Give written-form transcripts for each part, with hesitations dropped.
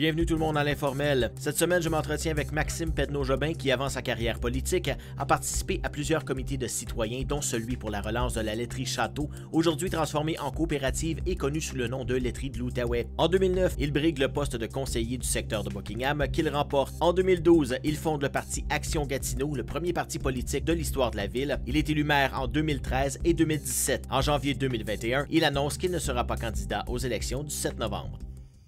Bienvenue tout le monde à l'Informel. Cette semaine, je m'entretiens avec Maxime Pedneau-Jobin qui, avant sa carrière politique, a participé à plusieurs comités de citoyens, dont celui pour la relance de la laiterie Château, aujourd'hui transformée en coopérative et connue sous le nom de laiterie de l'Outaouais. En 2009, il brigue le poste de conseiller du secteur de Buckingham qu'il remporte. En 2012, il fonde le parti Action Gatineau, le premier parti politique de l'histoire de la ville. Il est élu maire en 2013 et 2017. En janvier 2021, il annonce qu'il ne sera pas candidat aux élections du 7 novembre.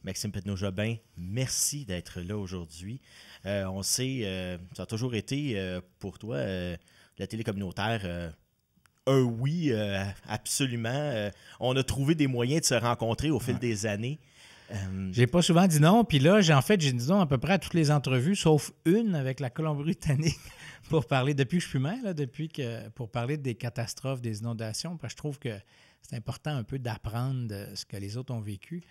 Maxime Pedneau-Jobin, merci d'être là aujourd'hui. On sait, ça a toujours été pour toi, la télé communautaire, un oui, absolument. On a trouvé des moyens de se rencontrer au fil des années. J'ai pas souvent dit non, puis là, j'ai dit non à peu près à toutes les entrevues, sauf une avec la Colombie-Britannique, pour parler, depuis que je suis maire, là, pour parler des catastrophes, des inondations, parce que je trouve que c'est important un peu d'apprendre de ce que les autres ont vécu.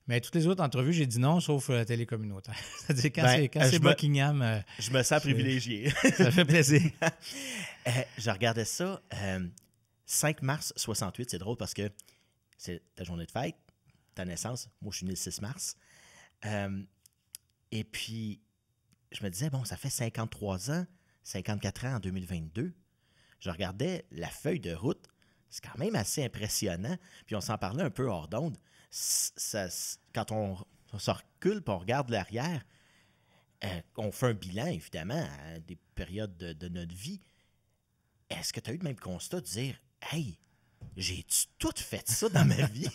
Mais toutes les autres entrevues, j'ai dit non, sauf la télé communautaire. C'est-à-dire, quand c'est Buckingham... je me sens privilégié. Ça fait plaisir. Je regardais ça, 5 mars 68, c'est drôle parce que c'est ta journée de fête, ta naissance. Moi, je suis né le 6 mars. Et puis, je me disais, bon, ça fait 53 ans, 54 ans en 2022. Je regardais la feuille de route. C'est quand même assez impressionnant. Puis on s'en parlait un peu hors d'onde. Quand on se recule et on regarde l'arrière, on fait un bilan, évidemment, à des périodes de notre vie. Est-ce que tu as eu le même constat de dire « Hey, j'ai-tu tout fait ça dans ma vie? »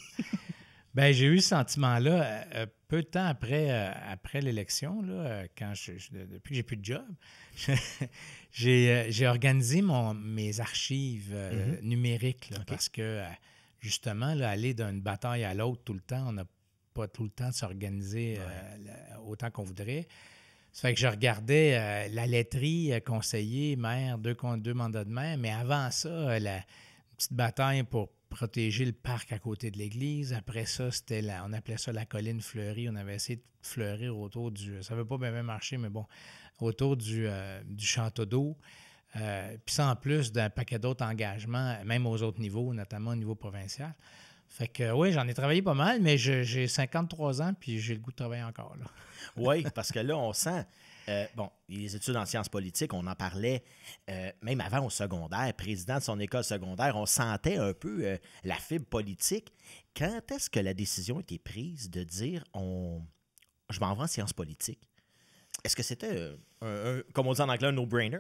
Bien, j'ai eu ce sentiment-là peu de temps après l'élection, là, depuis que j'ai plus de job. J'ai organisé mes archives numériques là, parce que, justement, là, aller d'une bataille à l'autre tout le temps, on n'a pas tout le temps de s'organiser autant qu'on voudrait. Ça fait que je regardais la laiterie, conseiller, maire, deux mandats de maire, mais avant ça, la petite bataille pour protéger le parc à côté de l'église. Après ça, on appelait ça la colline fleurie. On avait essayé de fleurir autour du... Ça n'avait pas bien marché, mais bon, autour du château d'eau. Puis ça, en plus d'un paquet d'autres engagements, même aux autres niveaux, notamment au niveau provincial. Fait que oui, j'en ai travaillé pas mal, mais j'ai 53 ans, puis j'ai le goût de travailler encore, là. Oui, parce que là, on sent... les études en sciences politiques, on en parlait même avant au secondaire, président de son école secondaire, on sentait un peu la fibre politique. Quand est-ce que la décision a été prise de dire je m'en vais en sciences politiques? Est-ce que c'était, comme on dit en anglais, un no-brainer?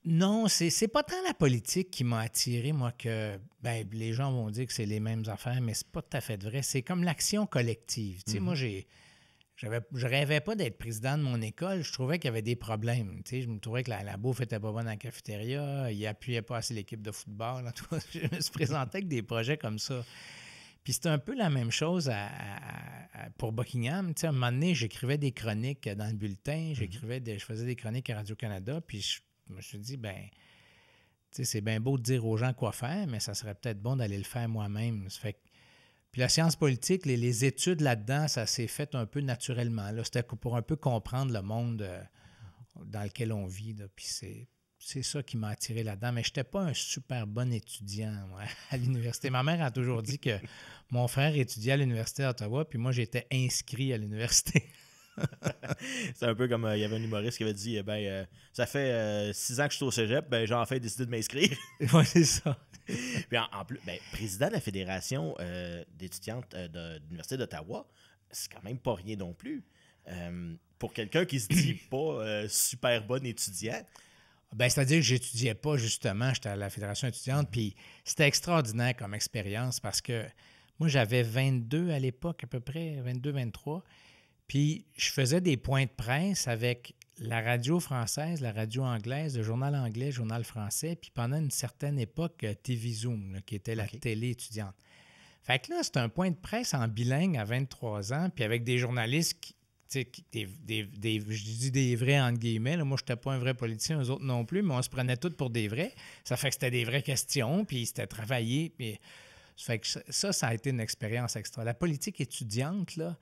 Non, c'est pas tant la politique qui m'a attiré, moi, que les gens vont dire que c'est les mêmes affaires, mais c'est pas tout à fait vrai. C'est comme l'action collective. Tu sais, moi, je rêvais pas d'être président de mon école. Je trouvais qu'il y avait des problèmes. Tu sais, je me trouvais que la bouffe était pas bonne dans la cafétéria. Il appuyait pas assez l'équipe de football. Je me suis présenté avec des projets comme ça. Puis c'était un peu la même chose pour Buckingham. Tu sais, à un moment donné, j'écrivais des chroniques dans le bulletin. Je faisais des chroniques à Radio-Canada. Puis je me suis dit, tu sais, c'est bien beau de dire aux gens quoi faire, mais ça serait peut-être bon d'aller le faire moi-même. Ça fait que... Puis la science politique, les études là-dedans, ça s'est fait un peu naturellement. Là. C'était pour un peu comprendre le monde dans lequel on vit. Là. Puis c'est ça qui m'a attiré là-dedans. Mais je n'étais pas un super bon étudiant moi, à l'université. Ma mère a toujours dit que mon frère étudiait à l'Université d'Ottawa, puis moi, j'étais inscrit à l'université. C'est un peu comme il y avait un humoriste qui avait dit ça fait 6 ans que je suis au cégep, j'ai enfin décidé de m'inscrire. Oui, c'est ça. Puis en plus, président de la Fédération d'étudiantes de l'Université d'Ottawa, c'est quand même pas rien non plus. Pour quelqu'un qui se dit pas super bon étudiant. C'est-à-dire que j'étudiais pas, justement. J'étais à la Fédération étudiante, puis c'était extraordinaire comme expérience parce que moi, j'avais 22 à l'époque, à peu près, 22-23. Puis je faisais des points de presse avec la radio française, la radio anglaise, le journal anglais, le journal français, puis pendant une certaine époque, TV Zoom, là, qui était la télé étudiante. Fait que là, c'était un point de presse en bilingue à 23 ans, puis avec des journalistes qui, je dis des vrais entre guillemets. Là, moi, je n'étais pas un vrai politicien, eux autres non plus, mais on se prenait tous pour des vrais. Ça fait que c'était des vraies questions, puis c'était travaillé. Puis ça fait que ça a été une expérience extra. La politique étudiante, là,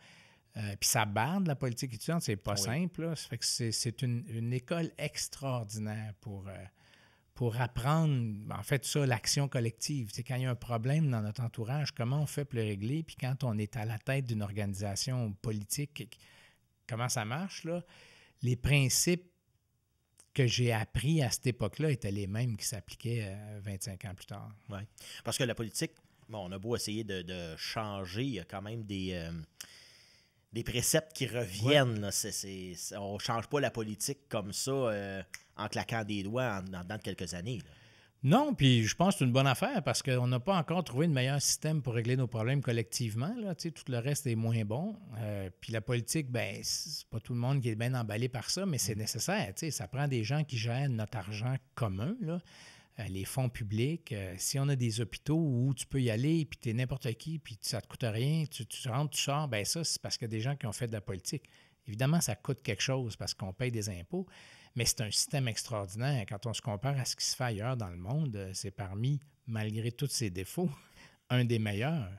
puis ça barde, la politique étudiante, c'est pas simple. Là. Ça fait que c'est une école extraordinaire pour apprendre, en fait, ça, l'action collective. C'est quand il y a un problème dans notre entourage, comment on fait pour le régler, puis quand on est à la tête d'une organisation politique, comment ça marche, là, les principes que j'ai appris à cette époque-là étaient les mêmes qui s'appliquaient 25 ans plus tard. Oui. Parce que la politique, bon, on a beau essayer de changer, il y a quand même des préceptes qui reviennent. Là. On ne change pas la politique comme ça en claquant des doigts dans quelques années. Là. Non, puis je pense que c'est une bonne affaire parce qu'on n'a pas encore trouvé de meilleur système pour régler nos problèmes collectivement. Là. Tout le reste est moins bon. Puis la politique, ben c'est pas tout le monde qui est bien emballé par ça, mais c'est nécessaire. Ça prend des gens qui gèrent notre argent commun, là, les fonds publics. Si on a des hôpitaux où tu peux y aller, puis tu es n'importe qui, puis ça ne te coûte rien, tu rentres, tu sors, ben ça, c'est parce qu'il y a des gens qui ont fait de la politique. Évidemment, ça coûte quelque chose parce qu'on paye des impôts, mais c'est un système extraordinaire. Quand on se compare à ce qui se fait ailleurs dans le monde, c'est parmi, malgré tous ses défauts, un des meilleurs.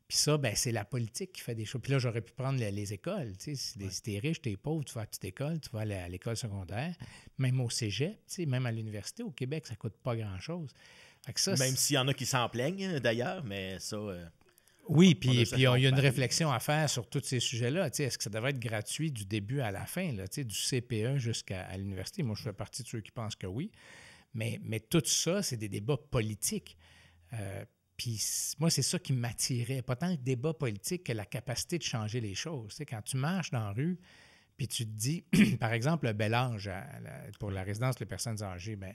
Puis ça, ben, c'est la politique qui fait des choses. Puis là, j'aurais pu prendre les écoles. Si t'es riche, t'es pauvre, tu vas à la petite école, tu vas aller à l'école secondaire, même au cégep, même à l'université. Au Québec, ça coûte pas grand-chose. Fait que ça, même s'il y en a qui s'en plaignent, d'ailleurs, mais ça... Oui, puis il y a une réflexion à faire sur tous ces sujets-là. Est-ce que ça devrait être gratuit du début à la fin, là, du CPE jusqu'à l'université? Moi, je fais partie de ceux qui pensent que oui. Mais tout ça, c'est des débats politiques. Puis moi, c'est ça qui m'attirait. Pas tant le débat politique que la capacité de changer les choses. Quand tu marches dans la rue, puis tu te dis, par exemple, le bel âge pour la résidence des personnes âgées, bien,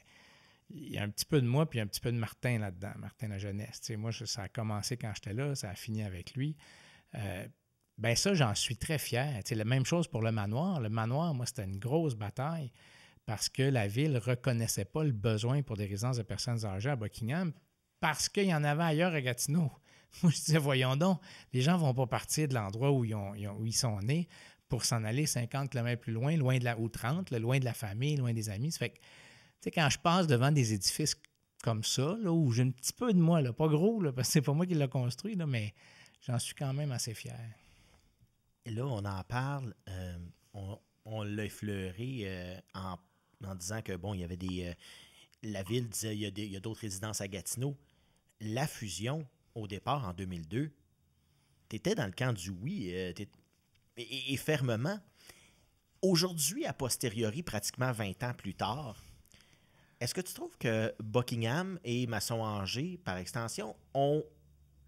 il y a un petit peu de moi puis un petit peu de Martin là-dedans, Martin la jeunesse. Moi, ça a commencé quand j'étais là, ça a fini avec lui. Ben ça, j'en suis très fier. La même chose pour le manoir. Le manoir, moi, c'était une grosse bataille parce que la ville ne reconnaissait pas le besoin pour des résidences de personnes âgées à Buckingham parce qu'il y en avait ailleurs à Gatineau. Moi, je disais, voyons donc, les gens ne vont pas partir de l'endroit où ils sont nés pour s'en aller 50 km plus loin, ou 30, là, loin de la famille, loin des amis. Ça fait que quand je passe devant des édifices comme ça, là, où j'ai un petit peu de moi, là, pas gros, là, parce que c'est pas moi qui l'ai construit, là, mais j'en suis quand même assez fier. Et là, on en parle, on l'a effleuré en disant que, bon, il y avait la ville disait il y a d'autres résidences à Gatineau. La fusion, au départ, en 2002, tu étais dans le camp du oui, et fermement. Aujourd'hui, a posteriori, pratiquement 20 ans plus tard, est-ce que tu trouves que Buckingham et Masson-Angers, par extension, ont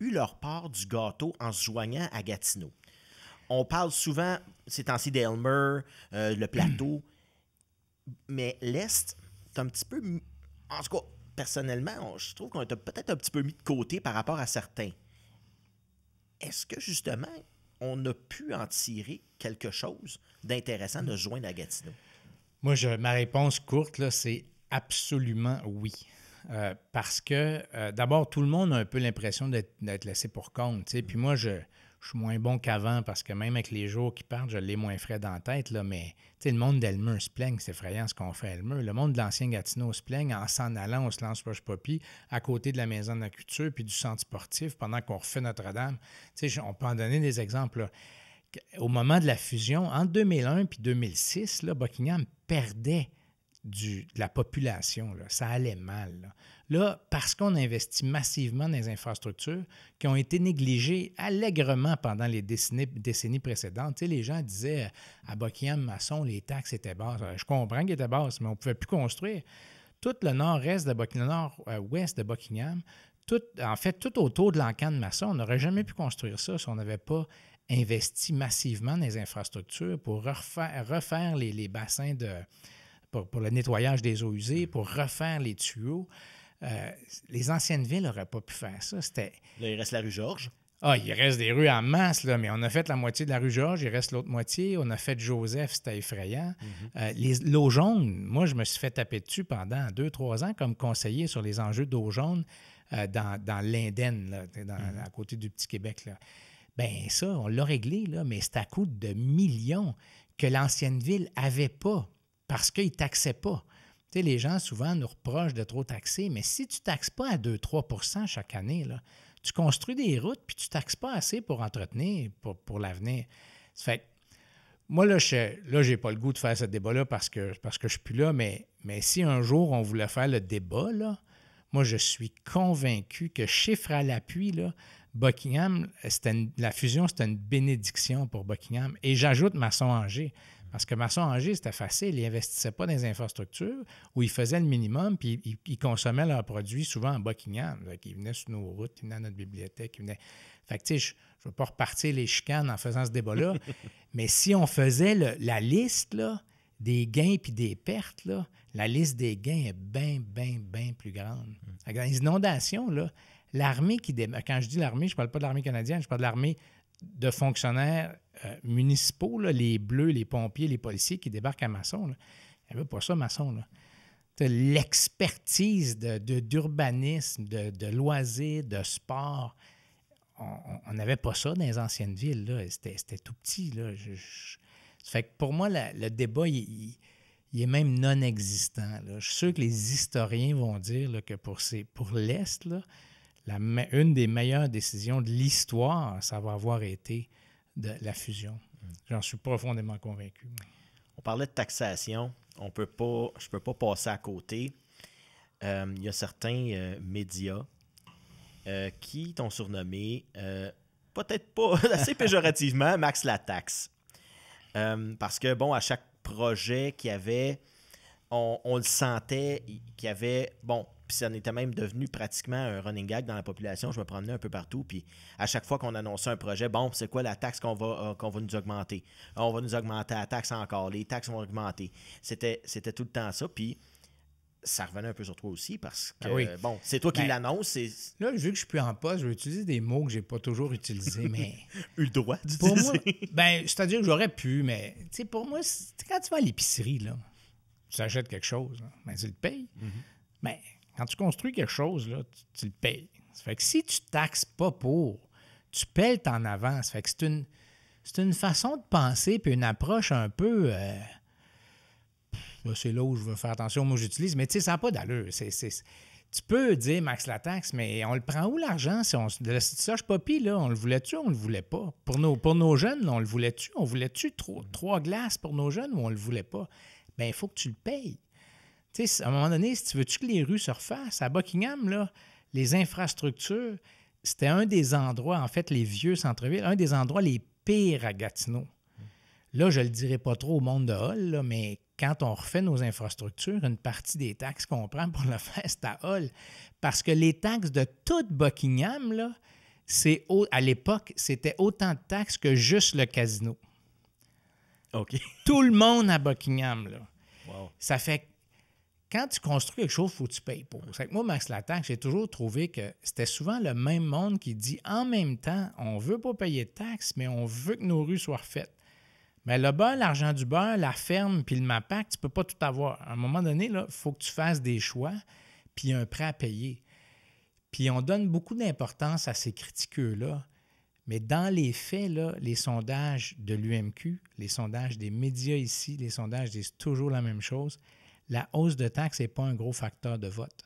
eu leur part du gâteau en se joignant à Gatineau? On parle souvent, ces temps-ci, d'Aylmer, le plateau, mais l'Est, c'est un petit peu... En tout cas, personnellement, je trouve qu'on est peut-être un petit peu mis de côté par rapport à certains. Est-ce que, justement, on a pu en tirer quelque chose d'intéressant de se joindre à Gatineau? Moi, ma réponse courte, là, c'est absolument oui. Parce que, d'abord, tout le monde a un peu l'impression d'être laissé pour compte. Puis moi, je suis moins bon qu'avant parce que même avec les jours qui partent, je l'ai moins frais dans la tête. Là, mais le monde d'Elmer se plaigne, c'est effrayant ce qu'on fait à Elmer. Le monde de l'ancien Gatineau se plaigne. En s'en allant, on se lance Roche-Poppy à côté de la Maison de la Culture puis du centre sportif pendant qu'on refait Notre-Dame. On peut en donner des exemples. Là. Au moment de la fusion, entre 2001 et 2006, là, Buckingham perdait de la population. Là. Ça allait mal. Là, parce qu'on investit massivement dans les infrastructures qui ont été négligées allègrement pendant les décennies précédentes. Les gens disaient à Buckingham-Masson, les taxes étaient basses. Je comprends qu'elles étaient basses, mais on ne pouvait plus construire. Tout le nord-est de Buckingham, nord-ouest de Buckingham, tout autour de l'encan de Masson, on n'aurait jamais pu construire ça si on n'avait pas investi massivement dans les infrastructures pour refaire les bassins pour le nettoyage des eaux usées, pour refaire les tuyaux. Les anciennes villes n'auraient pas pu faire ça. Là, il reste la rue Georges. Il reste des rues en masse, là, mais on a fait la moitié de la rue Georges, il reste l'autre moitié. On a fait Joseph, c'était effrayant. L'eau jaune, moi, je me suis fait taper dessus pendant 2-3 ans comme conseiller sur les enjeux d'eau jaune dans l'Indenne, là, à côté du Petit-Québec. Là. Bien, ça, on l'a réglé, là, mais c'est à coût de millions que l'ancienne ville n'avait pas parce qu'ils ne taxaient pas. Tu sais, les gens, souvent, nous reprochent de trop taxer, mais si tu ne taxes pas à 2-3 % chaque année, là, tu construis des routes puis tu ne taxes pas assez pour entretenir pour l'avenir. Ça fait que, moi, là, je n'ai pas le goût de faire ce débat-là parce que je ne suis plus là, mais si un jour on voulait faire le débat, là, moi, je suis convaincu que, chiffre à l'appui, là, Buckingham, la fusion, c'était une bénédiction pour Buckingham. Et j'ajoute Masson-Angers. Parce que Masson-Angers, c'était facile. Ils n'investissaient pas dans les infrastructures où ils faisaient le minimum, puis ils consommaient leurs produits souvent en Buckingham. Donc, ils venaient sur nos routes, ils venaient à notre bibliothèque. Fait que, tu sais, je ne veux pas repartir les chicanes en faisant ce débat-là, mais si on faisait la liste là, des gains puis des pertes, là, la liste des gains est bien, bien, bien plus grande. Dans les inondations, là, l'armée qui débarque, quand je dis l'armée, je ne parle pas de l'armée canadienne, je parle de l'armée de fonctionnaires municipaux, là, les bleus, les pompiers, les policiers qui débarquent à Masson. Là. Il n'y avait pas ça, Masson. Là. L'expertise d'urbanisme, de loisirs, de sport. On n'avait pas ça dans les anciennes villes. Là. C'était tout petit. Là. Ça fait que pour moi, le débat, il est même non existant. Là. Je suis sûr que les historiens vont dire là, que pour l'Est, là, une des meilleures décisions de l'histoire, ça va avoir été de la fusion. J'en suis profondément convaincu. On parlait de taxation. Je ne peux pas passer à côté. Il y a certains médias qui t'ont surnommé, peut-être pas assez péjorativement, Max la taxe. Parce que, bon, à chaque projet qu'il y avait, on le sentait qu'il y avait, bon, puis ça en était même devenu pratiquement un running gag dans la population. Je me promenais un peu partout, puis à chaque fois qu'on annonçait un projet, bon, c'est quoi la taxe qu'on va nous augmenter? On va nous augmenter la taxe encore, les taxes vont augmenter. C'était tout le temps ça, puis ça revenait un peu sur toi aussi, parce que, oui. Bon, c'est toi qui l'annonce. Là, vu que je suis plus en poste, je vais utiliser des mots que j'ai pas toujours utilisés, mais... eu le droit d'utiliser. Pour moi, c'est-à-dire que j'aurais pu, mais, tu sais, pour moi, quand tu vas à l'épicerie, là, tu achètes quelque chose, là, ben, tu le payes. Mais quand tu construis quelque chose, là, tu le payes. Ça fait que si tu taxes pas pour, tu payes en avance. Ça fait que c'est une façon de penser puis une approche un peu... c'est là où je veux faire attention aux mots que j'utilise, mais tu sais, ça n'a pas d'allure. Tu peux dire Max la taxe, mais on le prend où l'argent? De la Soche Poppy, là, on le voulait-tu ou on le voulait pas? Pour nos jeunes, là, on le voulait-tu? On voulait-tu 3 glaces pour nos jeunes ou on le voulait pas? Bien, il faut que tu le payes. Tu sais, à un moment donné, si tu veux-tu que les rues se refassent, à Buckingham, là, les infrastructures, c'était un des endroits, en fait, les vieux centres-villes, un des endroits les pires à Gatineau. Là, je ne le dirai pas trop au monde de Hull, là, mais quand on refait nos infrastructures, une partie des taxes qu'on prend pour le faire, c'est à Hull. Parce que les taxes de toute Buckingham, là, à l'époque, c'était autant de taxes que juste le casino. OK. Tout le monde à Buckingham, là. Wow. Ça fait que quand tu construis quelque chose, il faut que tu payes pour. C'est que moi, Max Lataxe, j'ai toujours trouvé que c'était souvent le même monde qui dit en même temps, on ne veut pas payer de taxes, mais on veut que nos rues soient refaites. Mais le beurre, l'argent du beurre, la ferme puis le MAPAC, tu ne peux pas tout avoir. À un moment donné, il faut que tu fasses des choix puis il y a un prêt à payer. Puis on donne beaucoup d'importance à ces critiqueux-là. Mais dans les faits, là, les sondages de l'UMQ, les sondages des médias ici, les sondages disent toujours la même chose. La hausse de taxes n'est pas un gros facteur de vote.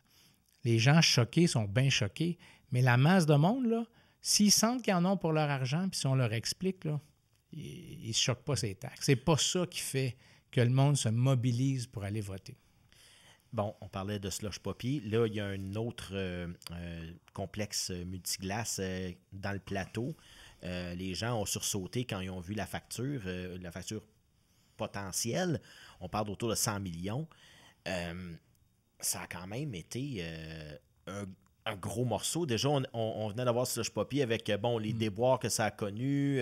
Les gens choqués sont bien choqués, mais la masse de monde, là, s'ils sentent qu'ils en ont pour leur argent, puis si on leur explique, là, ils ne se choquent pas ces taxes. C'est pas ça qui fait que le monde se mobilise pour aller voter. Bon, on parlait de Slush Poppy. Là, il y a un autre complexe multiglace dans le plateau. Les gens ont sursauté quand ils ont vu la facture potentielle. On parle d'autour de 100 millions. Ça a quand même été un gros morceau. Déjà, on venait d'avoir Slush Poppy avec les déboires que ça a connus.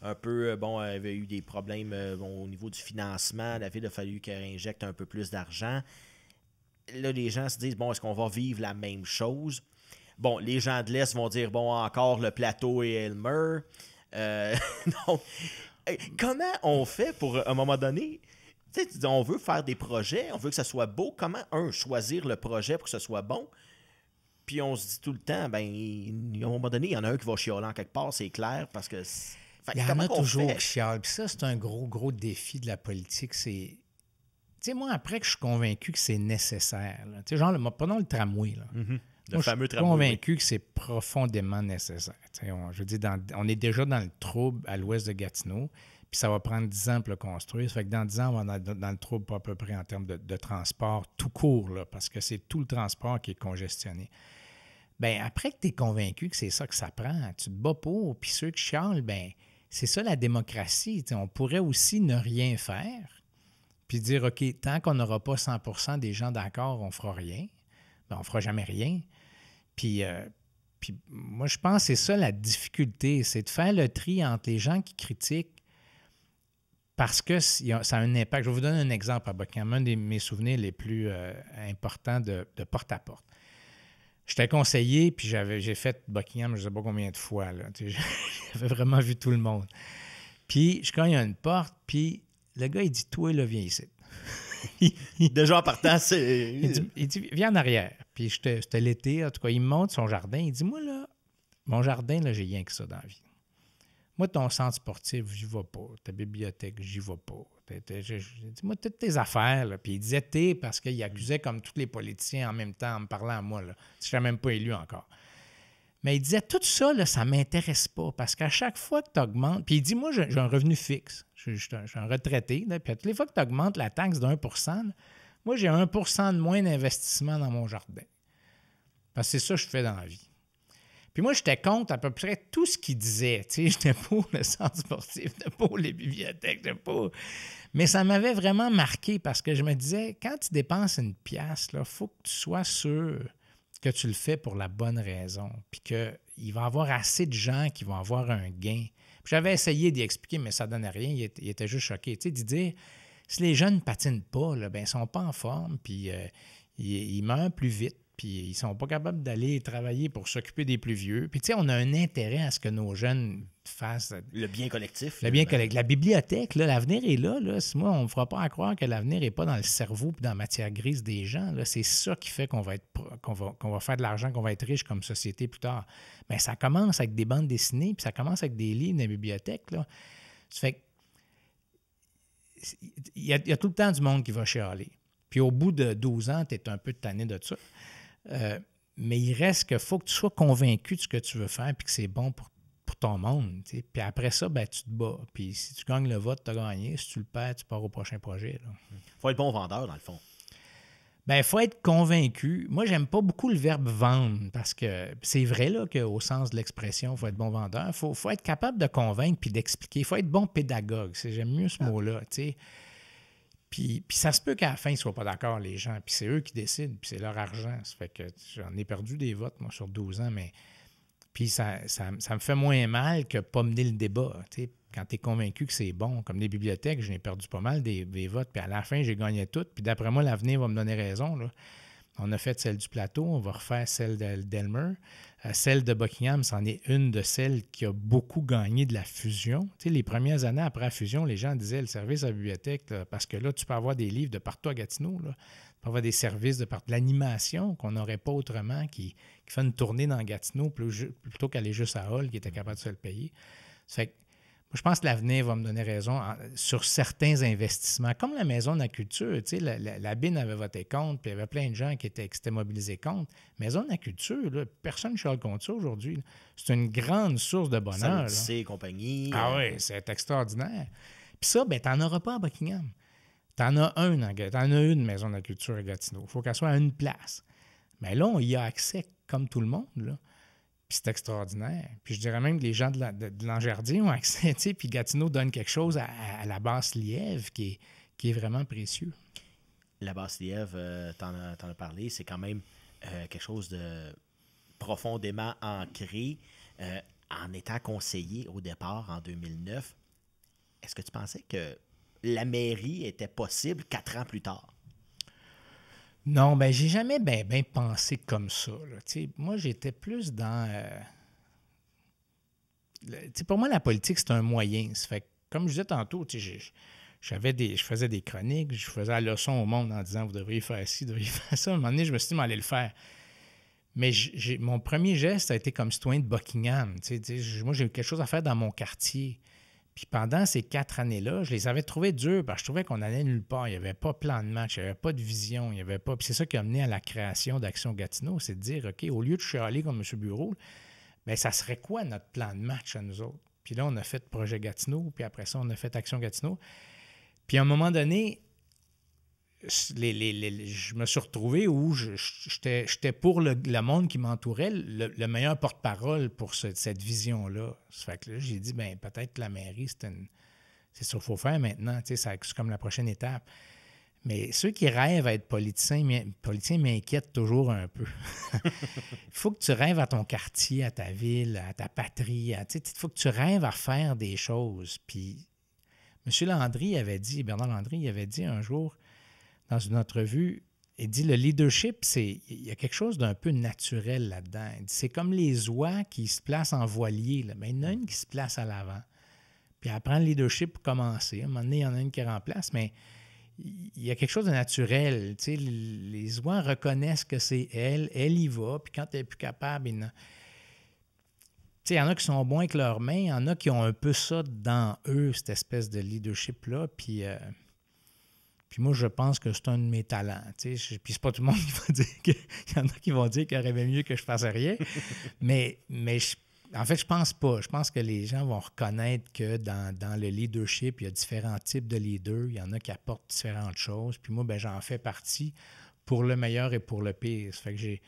Un peu, il y avait eu des problèmes au niveau du financement. La ville a fallu qu'elle injecte un peu plus d'argent. Là, les gens se disent, est-ce qu'on va vivre la même chose? Bon, les gens de l'Est vont dire, encore le plateau et Elmer. Donc, comment on fait pour, à un moment donné, on veut faire des projets, on veut que ça soit beau. Comment, choisir le projet pour que ce soit bon? Puis on se dit tout le temps, à un moment donné, il y en a un qui va chialer en quelque part, c'est clair, parce que... il y en a toujours qui chialent. Puis ça, c'est un gros, gros défi de la politique. C'est... Tu sais, moi, après que je suis convaincu que c'est nécessaire, tu sais, genre, prenons le tramway, là. Mm-hmm. Moi, je suis convaincu que c'est profondément nécessaire. Je veux dire, on est déjà dans le trouble à l'ouest de Gatineau. puis ça va prendre 10 ans pour le construire. Ça fait que dans 10 ans, on va être dans le trouble pas à peu près en termes de transport tout court, là, parce que c'est tout le transport qui est congestionné. Bien, après que tu es convaincu que c'est ça que ça prend, tu te bats pour, puis ceux qui chialent, bien, c'est ça la démocratie. T'sais, on pourrait aussi ne rien faire, puis dire, OK, tant qu'on n'aura pas 100% des gens d'accord, on ne fera rien. Bien, on ne fera jamais rien. Puis moi, je pense que c'est ça la difficulté, c'est de faire le tri entre les gens qui critiquent parce que ça a un impact. Je vais vous donner un exemple à Buckingham, un de mes souvenirs les plus importants de porte-à-porte. J'étais conseiller, puis j'ai fait Buckingham je ne sais pas combien de fois. Là. J'avais vraiment vu tout le monde. Puis je cogne à une porte, puis le gars, il dit « Toi, là, viens ici. » Déjà en partant, c'est... Il dit « Viens en arrière. » Puis c'était l'été, en tout cas, il me montre son jardin. Il dit « Moi, là, mon jardin, là, j'ai rien que ça dans la vie. Moi, ton centre sportif, j'y vais pas. Ta bibliothèque, j'y vais pas. Moi, toutes tes affaires. » Là. Puis il disait « T'es » parce qu'il accusait comme tous les politiciens en même temps en me parlant à moi. Là. Je ne suis même pas élu encore. Mais il disait « Tout ça, là, ça ne m'intéresse pas parce qu'à chaque fois que tu augmentes... » Puis il dit « Moi, j'ai un revenu fixe. Je suis un retraité. Là, puis à toutes les fois que tu augmentes la taxe de 1%, là, moi, j'ai 1% de moins d'investissement dans mon jardin. Parce que c'est ça que je fais dans la vie. » Puis moi, j'étais contre à peu près tout ce qu'il disait. Tu sais, j'étais pour le centre sportif, j'étais pour les bibliothèques, j'étais pour... Mais ça m'avait vraiment marqué parce que je me disais, quand tu dépenses une pièce, il faut que tu sois sûr que tu le fais pour la bonne raison. Puis qu'il va y avoir assez de gens qui vont avoir un gain. Puis j'avais essayé d'y expliquer, mais ça ne donnait rien. Il était juste choqué. Tu sais, d'y dire, si les jeunes ne patinent pas, là, ben, ils ne sont pas en forme, puis ils meurent plus vite. Puis ils ne sont pas capables d'aller travailler pour s'occuper des plus vieux. Puis tu sais, on a un intérêt à ce que nos jeunes fassent... Le bien collectif. Le bien collectif. La bibliothèque, là, l'avenir est là. Moi, on ne me fera pas à croire que l'avenir n'est pas dans le cerveau et dans la matière grise des gens. Là. C'est ça qui fait qu'on va faire de l'argent, qu'on va être riche comme société plus tard. Mais ça commence avec des bandes dessinées, puis ça commence avec des livres dans la bibliothèque. Là. Ça fait que il y a tout le temps du monde qui va chialer. Puis au bout de 12 ans, tu es un peu tanné de ça. Mais il reste qu'il faut que tu sois convaincu de ce que tu veux faire puis que c'est bon pour ton monde. T'sais. Puis après ça, ben, tu te bats. Puis si tu gagnes le vote, tu as gagné. Si tu le perds, tu pars au prochain projet. Il faut être bon vendeur, dans le fond. Bien, il faut être convaincu. Moi, j'aime pas beaucoup le verbe « vendre » parce que c'est vrai là, qu'au sens de l'expression, il faut être bon vendeur. Il faut être capable de convaincre puis d'expliquer. Il faut être bon pédagogue. J'aime mieux ce mot-là. T'sais. Puis ça se peut qu'à la fin, ils ne soient pas d'accord, les gens. Puis c'est eux qui décident, puis c'est leur argent. Ça fait que j'en ai perdu des votes, moi, sur 12 ans, mais... Puis ça me fait moins mal que pas mener le débat. T'sais. Quand tu es convaincu que c'est bon, comme les bibliothèques, j'en ai perdu pas mal des votes, puis à la fin, j'ai gagné toutes. Puis d'après moi, l'avenir va me donner raison. Là. On a fait celle du Plateau, on va refaire celle d'Elmer. Celle de Buckingham, c'en est une de celles qui a beaucoup gagné de la fusion. Tu sais, les premières années après la fusion, les gens disaient le service à la bibliothèque, là, parce que là, tu peux avoir des livres de partout à Gatineau. Là. Tu peux avoir des services de l'animation qu'on n'aurait pas autrement, qui fait une tournée dans Gatineau plutôt qu'aller juste à Hull, qui était capable de se le payer. Ça fait que je pense que l'avenir va me donner raison sur certains investissements, comme la Maison de la culture. Tu sais, la BIN avait voté contre, puis il y avait plein de gens qui étaient mobilisés contre. Maison de la culture, là, personne ne chiale contre ça aujourd'hui. Là. C'est une grande source de bonheur. Ça et compagnie. Ah oui, c'est extraordinaire. Puis ça, ben, tu n'en auras pas à Buckingham. Tu en as une Maison de la culture à Gatineau. Il faut qu'elle soit à une place. Mais là, on y a accès comme tout le monde, là. Puis c'est extraordinaire. Puis je dirais même que les gens de Langerdier ont accès, tu sais, puis Gatineau donne quelque chose à la Basse-Lièvre qui est vraiment précieux. La Basse-Lièvre, t'en as parlé, c'est quand même quelque chose de profondément ancré. En étant conseiller au départ en 2009, est-ce que tu pensais que la mairie était possible 4 ans plus tard? Non, ben j'ai jamais ben pensé comme ça. Là. Moi, j'étais plus dans... pour moi, la politique, c'est un moyen. Ça fait que, comme je disais tantôt, je faisais des chroniques, je faisais la leçon au monde en disant « Vous devriez faire ci, vous devriez faire ça ». À un moment donné, je me suis dit « Mais allez le faire ». Mais mon premier geste a été comme citoyen de Buckingham. Moi, j'ai eu quelque chose à faire dans mon quartier. Puis pendant ces 4 années-là, je les avais trouvées dures parce que je trouvais qu'on allait nulle part. Il n'y avait pas de plan de match, il n'y avait pas de vision, il n'y avait pas... Puis c'est ça qui a mené à la création d'Action Gatineau, c'est de dire, OK, au lieu de chialer comme M. Bureau, bien, ça serait quoi notre plan de match à nous autres? Puis là, on a fait Projet Gatineau, puis après ça, on a fait Action Gatineau. Puis à un moment donné, je me suis retrouvé où j'étais pour le monde qui m'entourait le meilleur porte-parole pour cette vision-là. Ça fait que là, j'ai dit, bien, peut-être que la mairie, c'est ça qu'il faut faire maintenant. C'est comme la prochaine étape. Mais ceux qui rêvent à être politiciens m'inquiètent toujours un peu. Il faut que tu rêves à ton quartier, à ta ville, à ta patrie. Il faut que tu rêves à faire des choses. Puis M. Landry Bernard Landry avait dit un jour, dans une entrevue, il dit le leadership, il y a quelque chose d'un peu naturel là-dedans. Il dit, c'est comme les oies qui se placent en voilier. Là. Bien, il y en a une qui se place à l'avant. Puis elle prend le leadership pour commencer. À un moment donné, il y en a une qui remplace, mais il y a quelque chose de naturel. Tu sais, les oies reconnaissent que c'est elle y va, puis quand elle n'est plus capable, il y en a qui sont bons avec leurs mains, il y en a qui ont un peu ça dans eux, cette espèce de leadership-là, puis moi, je pense que c'est un de mes talents. Puis c'est pas tout le monde qui va dire qu'il y en a qui vont dire qu'il aurait bien mieux que je fasse rien. mais en fait, je pense pas. Je pense que les gens vont reconnaître que dans le leadership, il y a différents types de leaders. Il y en a qui apportent différentes choses. Puis moi, j'en fais partie pour le meilleur et pour le pire. Ça fait que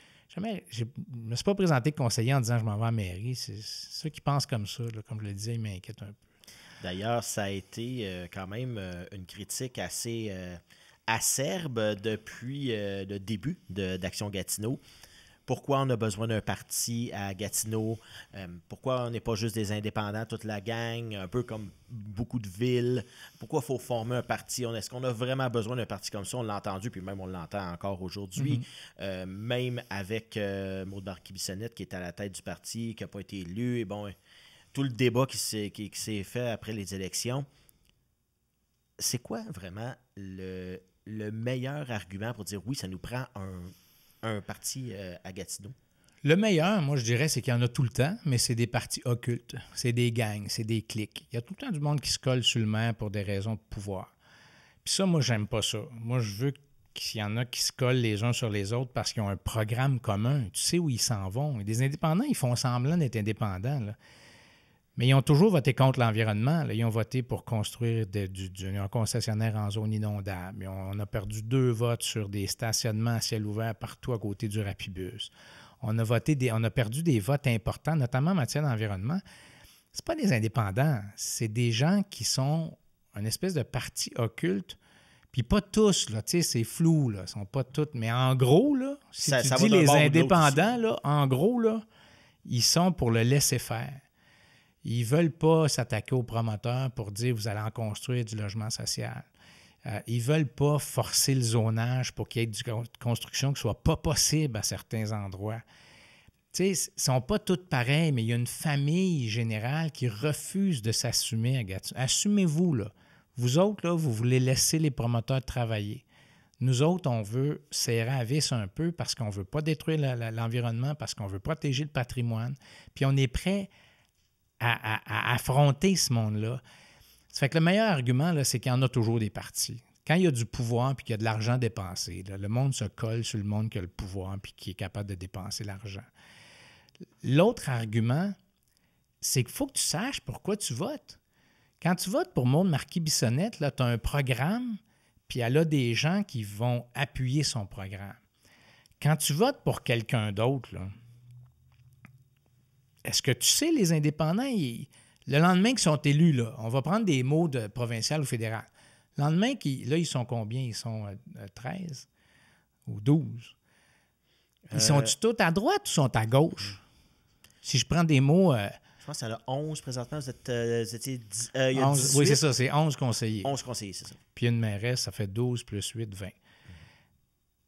je me suis pas présenté conseiller en disant je m'en vais à la mairie. C'est ceux qui pensent comme ça, là, comme je le disais, ils m'inquiètent un peu. D'ailleurs, ça a été quand même une critique assez acerbe depuis le début d'Action Gatineau. Pourquoi on a besoin d'un parti à Gatineau? Pourquoi on n'est pas juste des indépendants, toute la gang, un peu comme beaucoup de villes? Pourquoi il faut former un parti? Est-ce qu'on a vraiment besoin d'un parti comme ça? On l'a entendu, puis même on l'entend encore aujourd'hui. Mm-hmm. Même avec Maud Barky-Bissonnette, qui est à la tête du parti, qui n'a pas été élu, et bon... tout le débat qui s'est fait après les élections, c'est quoi vraiment le meilleur argument pour dire oui, ça nous prend un parti à Gatineau? Le meilleur, moi, je dirais, c'est qu'il y en a tout le temps, mais c'est des partis occultes. C'est des gangs, c'est des cliques. Il y a tout le temps du monde qui se colle sur le maire pour des raisons de pouvoir. Puis ça, moi, j'aime pas ça. Moi, je veux qu'il y en a qui se collent les uns sur les autres parce qu'ils ont un programme commun. Tu sais où ils s'en vont. Et des indépendants, ils font semblant d'être indépendants, là. Mais ils ont toujours voté contre l'environnement. Là. Ils ont voté pour construire un concessionnaire en zone inondable. On a perdu 2 votes sur des stationnements à ciel ouvert partout à côté du Rapibus. On a perdu des votes importants, notamment en matière d'environnement. C'est pas des indépendants, c'est des gens qui sont une espèce de parti occulte. Puis pas tous, là, tu sais, c'est flou, là, ils sont pas tous. Mais en gros, là, si tu dis les indépendants, là, en gros, là, ils sont pour le laisser-faire. Ils ne veulent pas s'attaquer aux promoteurs pour dire vous allez en construire du logement social. Ils ne veulent pas forcer le zonage pour qu'il y ait de construction qui ne soit pas possible à certains endroits. Tu sais, ils ne sont pas tous pareils, mais il y a une famille générale qui refuse de s'assumer à Gatineau. Assumez-vous, là. Vous autres, là, vous voulez laisser les promoteurs travailler. Nous autres, on veut serrer à vis un peu parce qu'on ne veut pas détruire l'environnement, parce qu'on veut protéger le patrimoine. Puis on est prêt à affronter ce monde-là. Ça fait que le meilleur argument, là, c'est qu'il y en a toujours des partis. Quand il y a du pouvoir et qu'il y a de l'argent dépensé, là, le monde se colle sur le monde qui a le pouvoir et qui est capable de dépenser l'argent. L'autre argument, c'est qu'il faut que tu saches pourquoi tu votes. Quand tu votes pour Maud Marquis-Bissonnette, tu as un programme, puis elle a des gens qui vont appuyer son programme. Quand tu votes pour quelqu'un d'autre, là, est-ce que tu sais, les indépendants, le lendemain qu'ils sont élus, là, on va prendre des mots de provincial ou fédéral. Le lendemain, là, ils sont combien? Ils sont 13 ou 12. Ils sont-ils tous à droite ou sont à gauche? Si je prends des mots... je pense qu'il y en a 11 présentement. Vous étiez 11, oui, c'est ça, c'est 11 conseillers. 11 conseillers, c'est ça. Puis une mairesse, ça fait 12 plus 8, 20.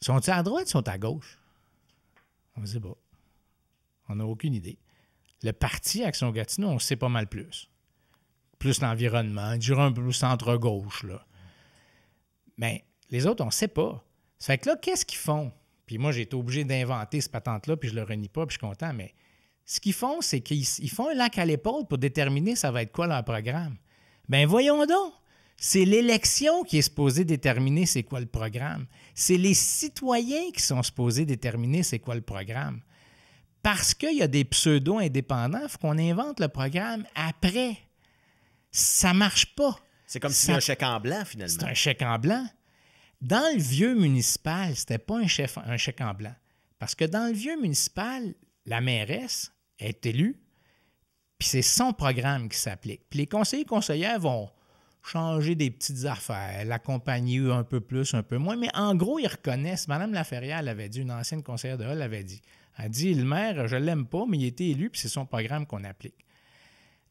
Sont-ils à droite ou sont à gauche? On ne sait pas. On n'a aucune idée. Le parti Action Gatineau, on sait pas mal plus. Plus l'environnement, je dirais un peu plus centre-gauche, là. Mais les autres, on ne sait pas. Ça fait que là, qu'est-ce qu'ils font? Puis moi, j'ai été obligé d'inventer cette patente-là, puis je le renie pas, puis je suis content, mais ce qu'ils font, c'est qu'ils font un lac à l'épaule pour déterminer ça va être quoi leur programme. Bien, voyons donc! C'est l'élection qui est supposée déterminer c'est quoi le programme. C'est les citoyens qui sont supposés déterminer c'est quoi le programme. parce qu'il y a des pseudo-indépendants, il faut qu'on invente le programme après. Ça ne marche pas. C'est comme si c'était un chèque en blanc, finalement. C'est un chèque en blanc. Dans le vieux municipal, c'était pas un chèque en blanc. Parce que dans le vieux municipal, la mairesse est élue, puis c'est son programme qui s'applique. Puis les conseillers et conseillères vont changer des petites affaires, l'accompagner un peu plus, un peu moins, mais en gros, ils reconnaissent. Mme Laferrière l'avait dit, une ancienne conseillère de Hall l'avait dit. Elle dit, le maire, je ne l'aime pas, mais il a été élu, puis c'est son programme qu'on applique.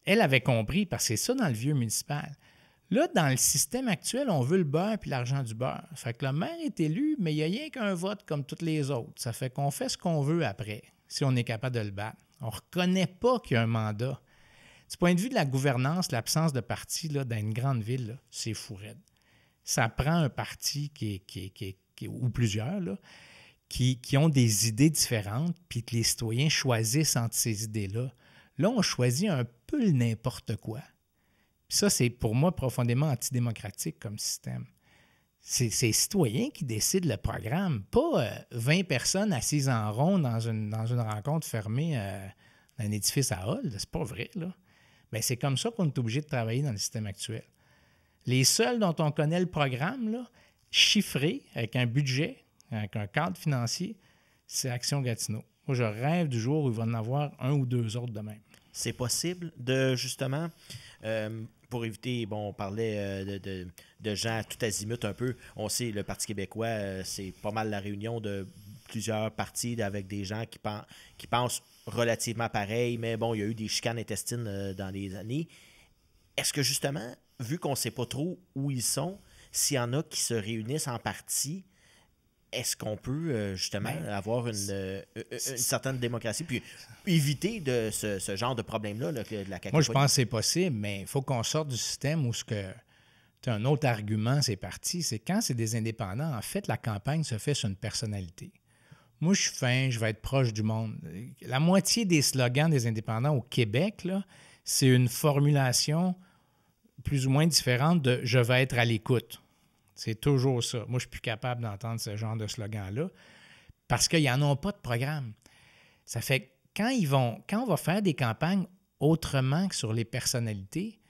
Elle avait compris, parce que c'est ça dans le vieux municipal. Là, dans le système actuel, on veut le beurre puis l'argent du beurre. Fait que le maire est élu, mais il n'y a rien qu'un vote comme tous les autres. Ça fait qu'on fait ce qu'on veut après, si on est capable de le battre. On ne reconnaît pas qu'il y a un mandat. Du point de vue de la gouvernance, l'absence de parti là, dans une grande ville, là, c'est fou raide. Ça prend un parti ou plusieurs là, qui ont des idées différentes, puis que les citoyens choisissent entre ces idées-là. Là, on choisit un peu le n'importe quoi. Puis ça, c'est pour moi profondément antidémocratique comme système. C'est les citoyens qui décident le programme, pas 20 personnes assises en rond dans une rencontre fermée dans un édifice à Hall. C'est pas vrai, là. Bien, c'est comme ça qu'on est obligé de travailler dans le système actuel. Les seuls dont on connaît le programme, là, chiffré, avec un budget, avec un cadre financier, c'est Action Gatineau. Moi, je rêve du jour où il va en avoir un ou deux autres de même. C'est possible de, justement, pour éviter, bon, on parlait de gens tout azimut un peu. On sait, le Parti québécois, c'est pas mal la réunion de plusieurs partis avec des gens qui pensent relativement pareil, mais bon, il y a eu des chicanes intestines dans les années. Est-ce que, justement, vu qu'on ne sait pas trop où ils sont, s'il y en a qui se réunissent en partie, est-ce qu'on peut justement avoir une certaine démocratie puis éviter de ce genre de problème-là, de la cacophonie? Moi, je pense que c'est possible, mais il faut qu'on sorte du système où tu as un autre argument, c'est parti. C'est quand c'est des indépendants, en fait, la campagne se fait sur une personnalité. Moi, je suis fin, je vais être proche du monde. La moitié des slogans des indépendants au Québec, là, c'est une formulation plus ou moins différente de « je vais être à l'écoute ». C'est toujours ça. Moi, je suis plus capable d'entendre ce genre de slogan-là parce qu'ils n'en ont pas de programme. Ça fait que quand on va faire des campagnes autrement que sur les personnalités,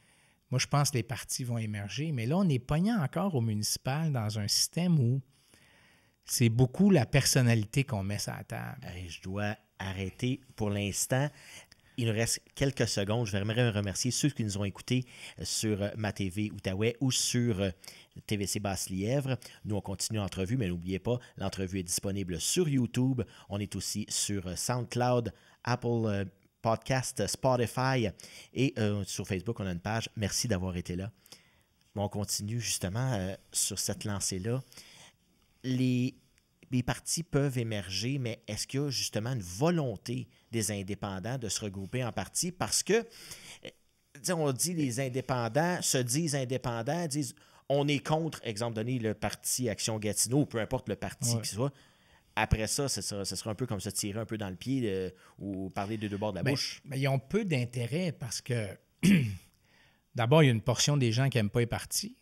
moi, je pense que les partis vont émerger. Mais là, on est pognant encore au municipal dans un système où c'est beaucoup la personnalité qu'on met sur la table. Je dois arrêter pour l'instant. Il nous reste quelques secondes. Je voudrais remercier ceux qui nous ont écoutés sur Ma TV Outaouais ou sur TVC Basse-Lièvre. Nous, on continue l'entrevue, mais n'oubliez pas, l'entrevue est disponible sur YouTube. On est aussi sur SoundCloud, Apple Podcast, Spotify et sur Facebook, on a une page. Merci d'avoir été là. Bon, on continue justement sur cette lancée-là. Les partis peuvent émerger, mais est-ce qu'il y a justement une volonté des indépendants de se regrouper en partis? Parce que, on dit les indépendants se disent indépendants, disent on est contre, exemple donné, le parti Action Gatineau, peu importe le parti qui soit. Après ça, ce sera un peu comme se tirer un peu dans le pied ou parler des deux bords de la bouche. Mais ils ont peu d'intérêt parce que, d'abord, il y a une portion des gens qui n'aiment pas les partis.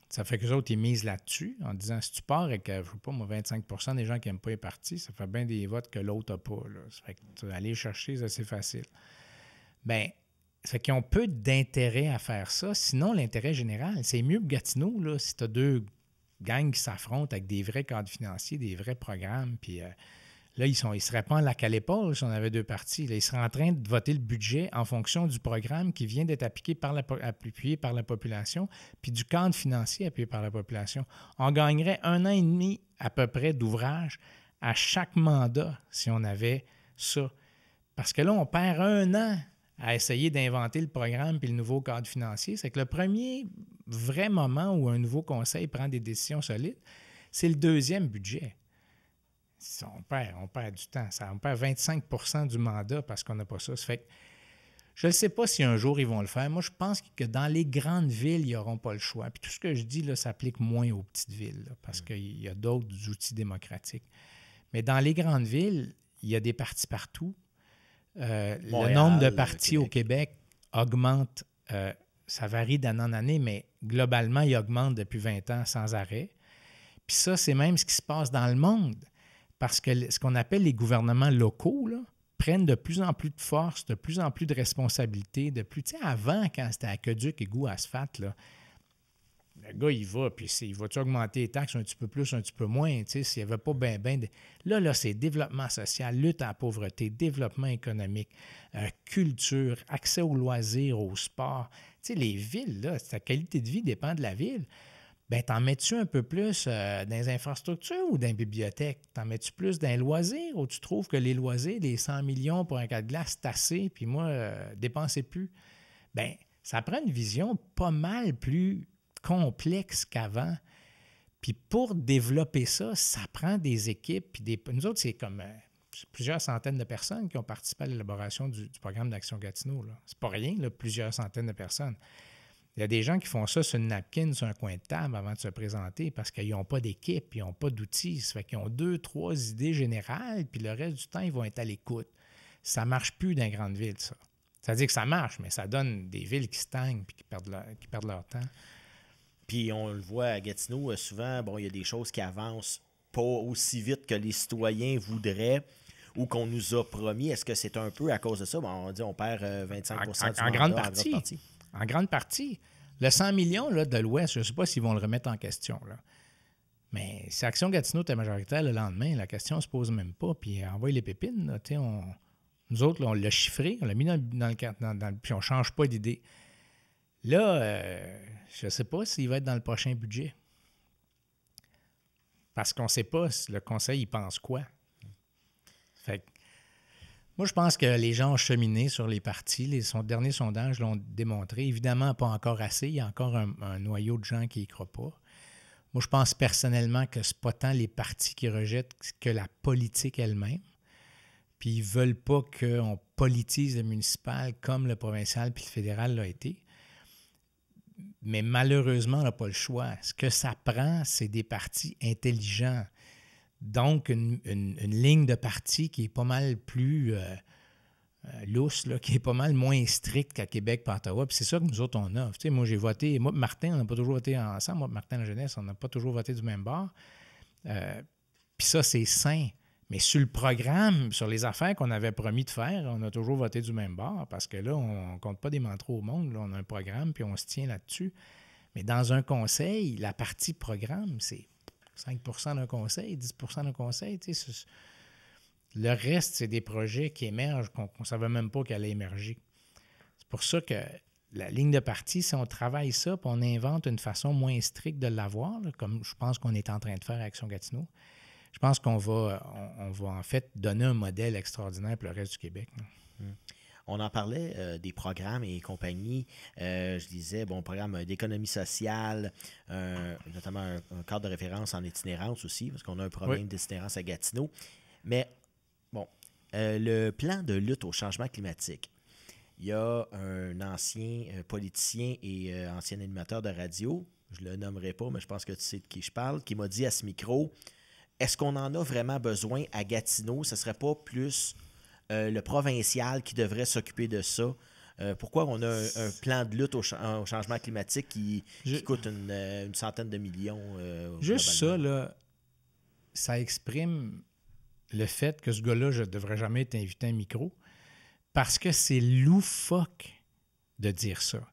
Ça fait qu'eux autres, ils misent là-dessus en disant, si tu pars avec, je ne sais pas, moi, 25% des gens qui n'aiment pas les partis, ça fait bien des votes que l'autre n'a pas. Là. Ça fait que tu vas aller chercher, c'est assez facile. Bien, ça fait qu'ils ont peu d'intérêt à faire ça. Sinon, l'intérêt général, c'est mieux que Gatineau, là, si tu as deux gangs qui s'affrontent avec des vrais cadres financiers, des vrais programmes, puis là, ils ne seraient pas en lac à l'épaule si on avait deux partis. Là, ils seraient en train de voter le budget en fonction du programme qui vient d'être appuyé par la population, puis du cadre financier appuyé par la population. On gagnerait 1 an et demi à peu près d'ouvrage à chaque mandat si on avait ça. Parce que là, on perd 1 an à essayer d'inventer le programme puis le nouveau cadre financier. C'est que le premier vrai moment où un nouveau conseil prend des décisions solides, c'est le deuxième budget. On perd du temps. On perd 25% du mandat parce qu'on n'a pas ça. Ça fait que je ne sais pas si un jour ils vont le faire. Moi, je pense que dans les grandes villes, ils n'auront pas le choix. Puis tout ce que je dis, là, s'applique moins aux petites villes là, parce qu'il y a d'autres outils démocratiques. Mais dans les grandes villes, il y a des partis partout. Montréal, le nombre de partis au Québec augmente. Ça varie d'année en année, mais globalement, il augmente depuis 20 ans sans arrêt. Puis ça, c'est même ce qui se passe dans le monde. Parce que ce qu'on appelle les gouvernements locaux, là, prennent de plus en plus de force, de plus en plus de responsabilités, de plus... Tu sais, avant, quand c'était aqueduc, égout, asphalte, là, le gars, il va, puis il va-tu augmenter les taxes un petit peu plus, un petit peu moins, tu sais, s'il n'y avait pas bien... Là, c'est développement social, lutte à la pauvreté, développement économique, culture, accès aux loisirs, au sport. Tu sais, les villes, là, ta qualité de vie dépend de la ville. Bien, t'en mets-tu un peu plus dans les infrastructures ou dans les bibliothèques? T'en mets-tu plus dans les loisirs ou tu trouves que les loisirs, les 100 millions pour un cas de glace, c'est assez, puis moi, dépensez plus? Bien, ça prend une vision pas mal plus complexe qu'avant. Puis pour développer ça, ça prend des équipes. Puis nous autres, c'est comme plusieurs centaines de personnes qui ont participé à l'élaboration du programme d'Action Gatineau. Là. C'est pas rien, là, plusieurs centaines de personnes. Il y a des gens qui font ça sur une napkin, sur un coin de table avant de se présenter parce qu'ils n'ont pas d'équipe, ils n'ont pas d'outils. Ça fait qu'ils ont 2, 3 idées générales, puis le reste du temps, ils vont être à l'écoute. Ça ne marche plus dans les grandes villes, ça. Ça veut dire que ça marche, mais ça donne des villes qui stagnent et qui perdent leur temps. Puis on le voit à Gatineau, souvent, bon, il y a des choses qui avancent pas aussi vite que les citoyens voudraient ou qu'on nous a promis. Est-ce que c'est un peu à cause de ça? Bon, on dit on perd 25 du mandat, en grande partie. En grande partie. Le 100 millions là, de l'Ouest, je ne sais pas s'ils vont le remettre en question. Là. Mais si Action Gatineau était majoritaire le lendemain, la question ne se pose même pas. Puis envoie les pépines. Là, nous autres, là, on l'a chiffré, on l'a mis dans le puis on ne change pas d'idée. Là, je ne sais pas s'il va être dans le prochain budget. Parce qu'on ne sait pas si le Conseil, il pense quoi. Fait que, moi, je pense que les gens ont cheminé sur les partis. Les derniers sondages l'ont démontré. Évidemment, pas encore assez. Il y a encore un noyau de gens qui n'y croient pas. Moi, je pense personnellement que ce n'est pas tant les partis qui rejettent que la politique elle-même. Puis ils ne veulent pas qu'on politise le municipal comme le provincial puis le fédéral l'a été. Mais malheureusement, on n'a pas le choix. Ce que ça prend, c'est des partis intelligents. Donc, une ligne de parti qui est pas mal plus lousse, là, qui est pas mal moins stricte qu'à Québec et Ottawa. Puis c'est ça que nous autres, on a. Tu sais, moi, j'ai voté. Moi, Martin, on n'a pas toujours voté ensemble. Moi, Martin, la jeunesse, on n'a pas toujours voté du même bord. Puis ça, c'est sain. Mais sur le programme, sur les affaires qu'on avait promis de faire, on a toujours voté du même bord parce que là, on ne compte pas des mantras au monde. Là, on a un programme puis on se tient là-dessus. Mais dans un conseil, la partie programme, c'est 5 d'un conseil, 10 d'un conseil. Tu sais, le reste, c'est des projets qui émergent qu'on ne savait même pas qu'elle allait émerger. C'est pour ça que la ligne de parti, si on travaille ça puis on invente une façon moins stricte de l'avoir, là, comme je pense qu'on est en train de faire à Action Gatineau, je pense qu'on va en fait donner un modèle extraordinaire pour le reste du Québec. On en parlait des programmes et compagnie. Je disais, bon, programme d'économie sociale, notamment un cadre de référence en itinérance aussi, parce qu'on a un problème d'itinérance à Gatineau. Mais, bon, le plan de lutte au changement climatique. Il y a un ancien politicien et ancien animateur de radio, je ne le nommerai pas, mais je pense que tu sais de qui je parle, qui m'a dit à ce micro, est-ce qu'on en a vraiment besoin à Gatineau? Ce ne serait pas plus le provincial qui devrait s'occuper de ça? Pourquoi on a un plan de lutte au changement climatique qui coûte une centaine de millions? Juste ça, là, ça exprime le fait que ce gars-là, je ne devrais jamais être invité à un micro parce que c'est loufoque de dire ça.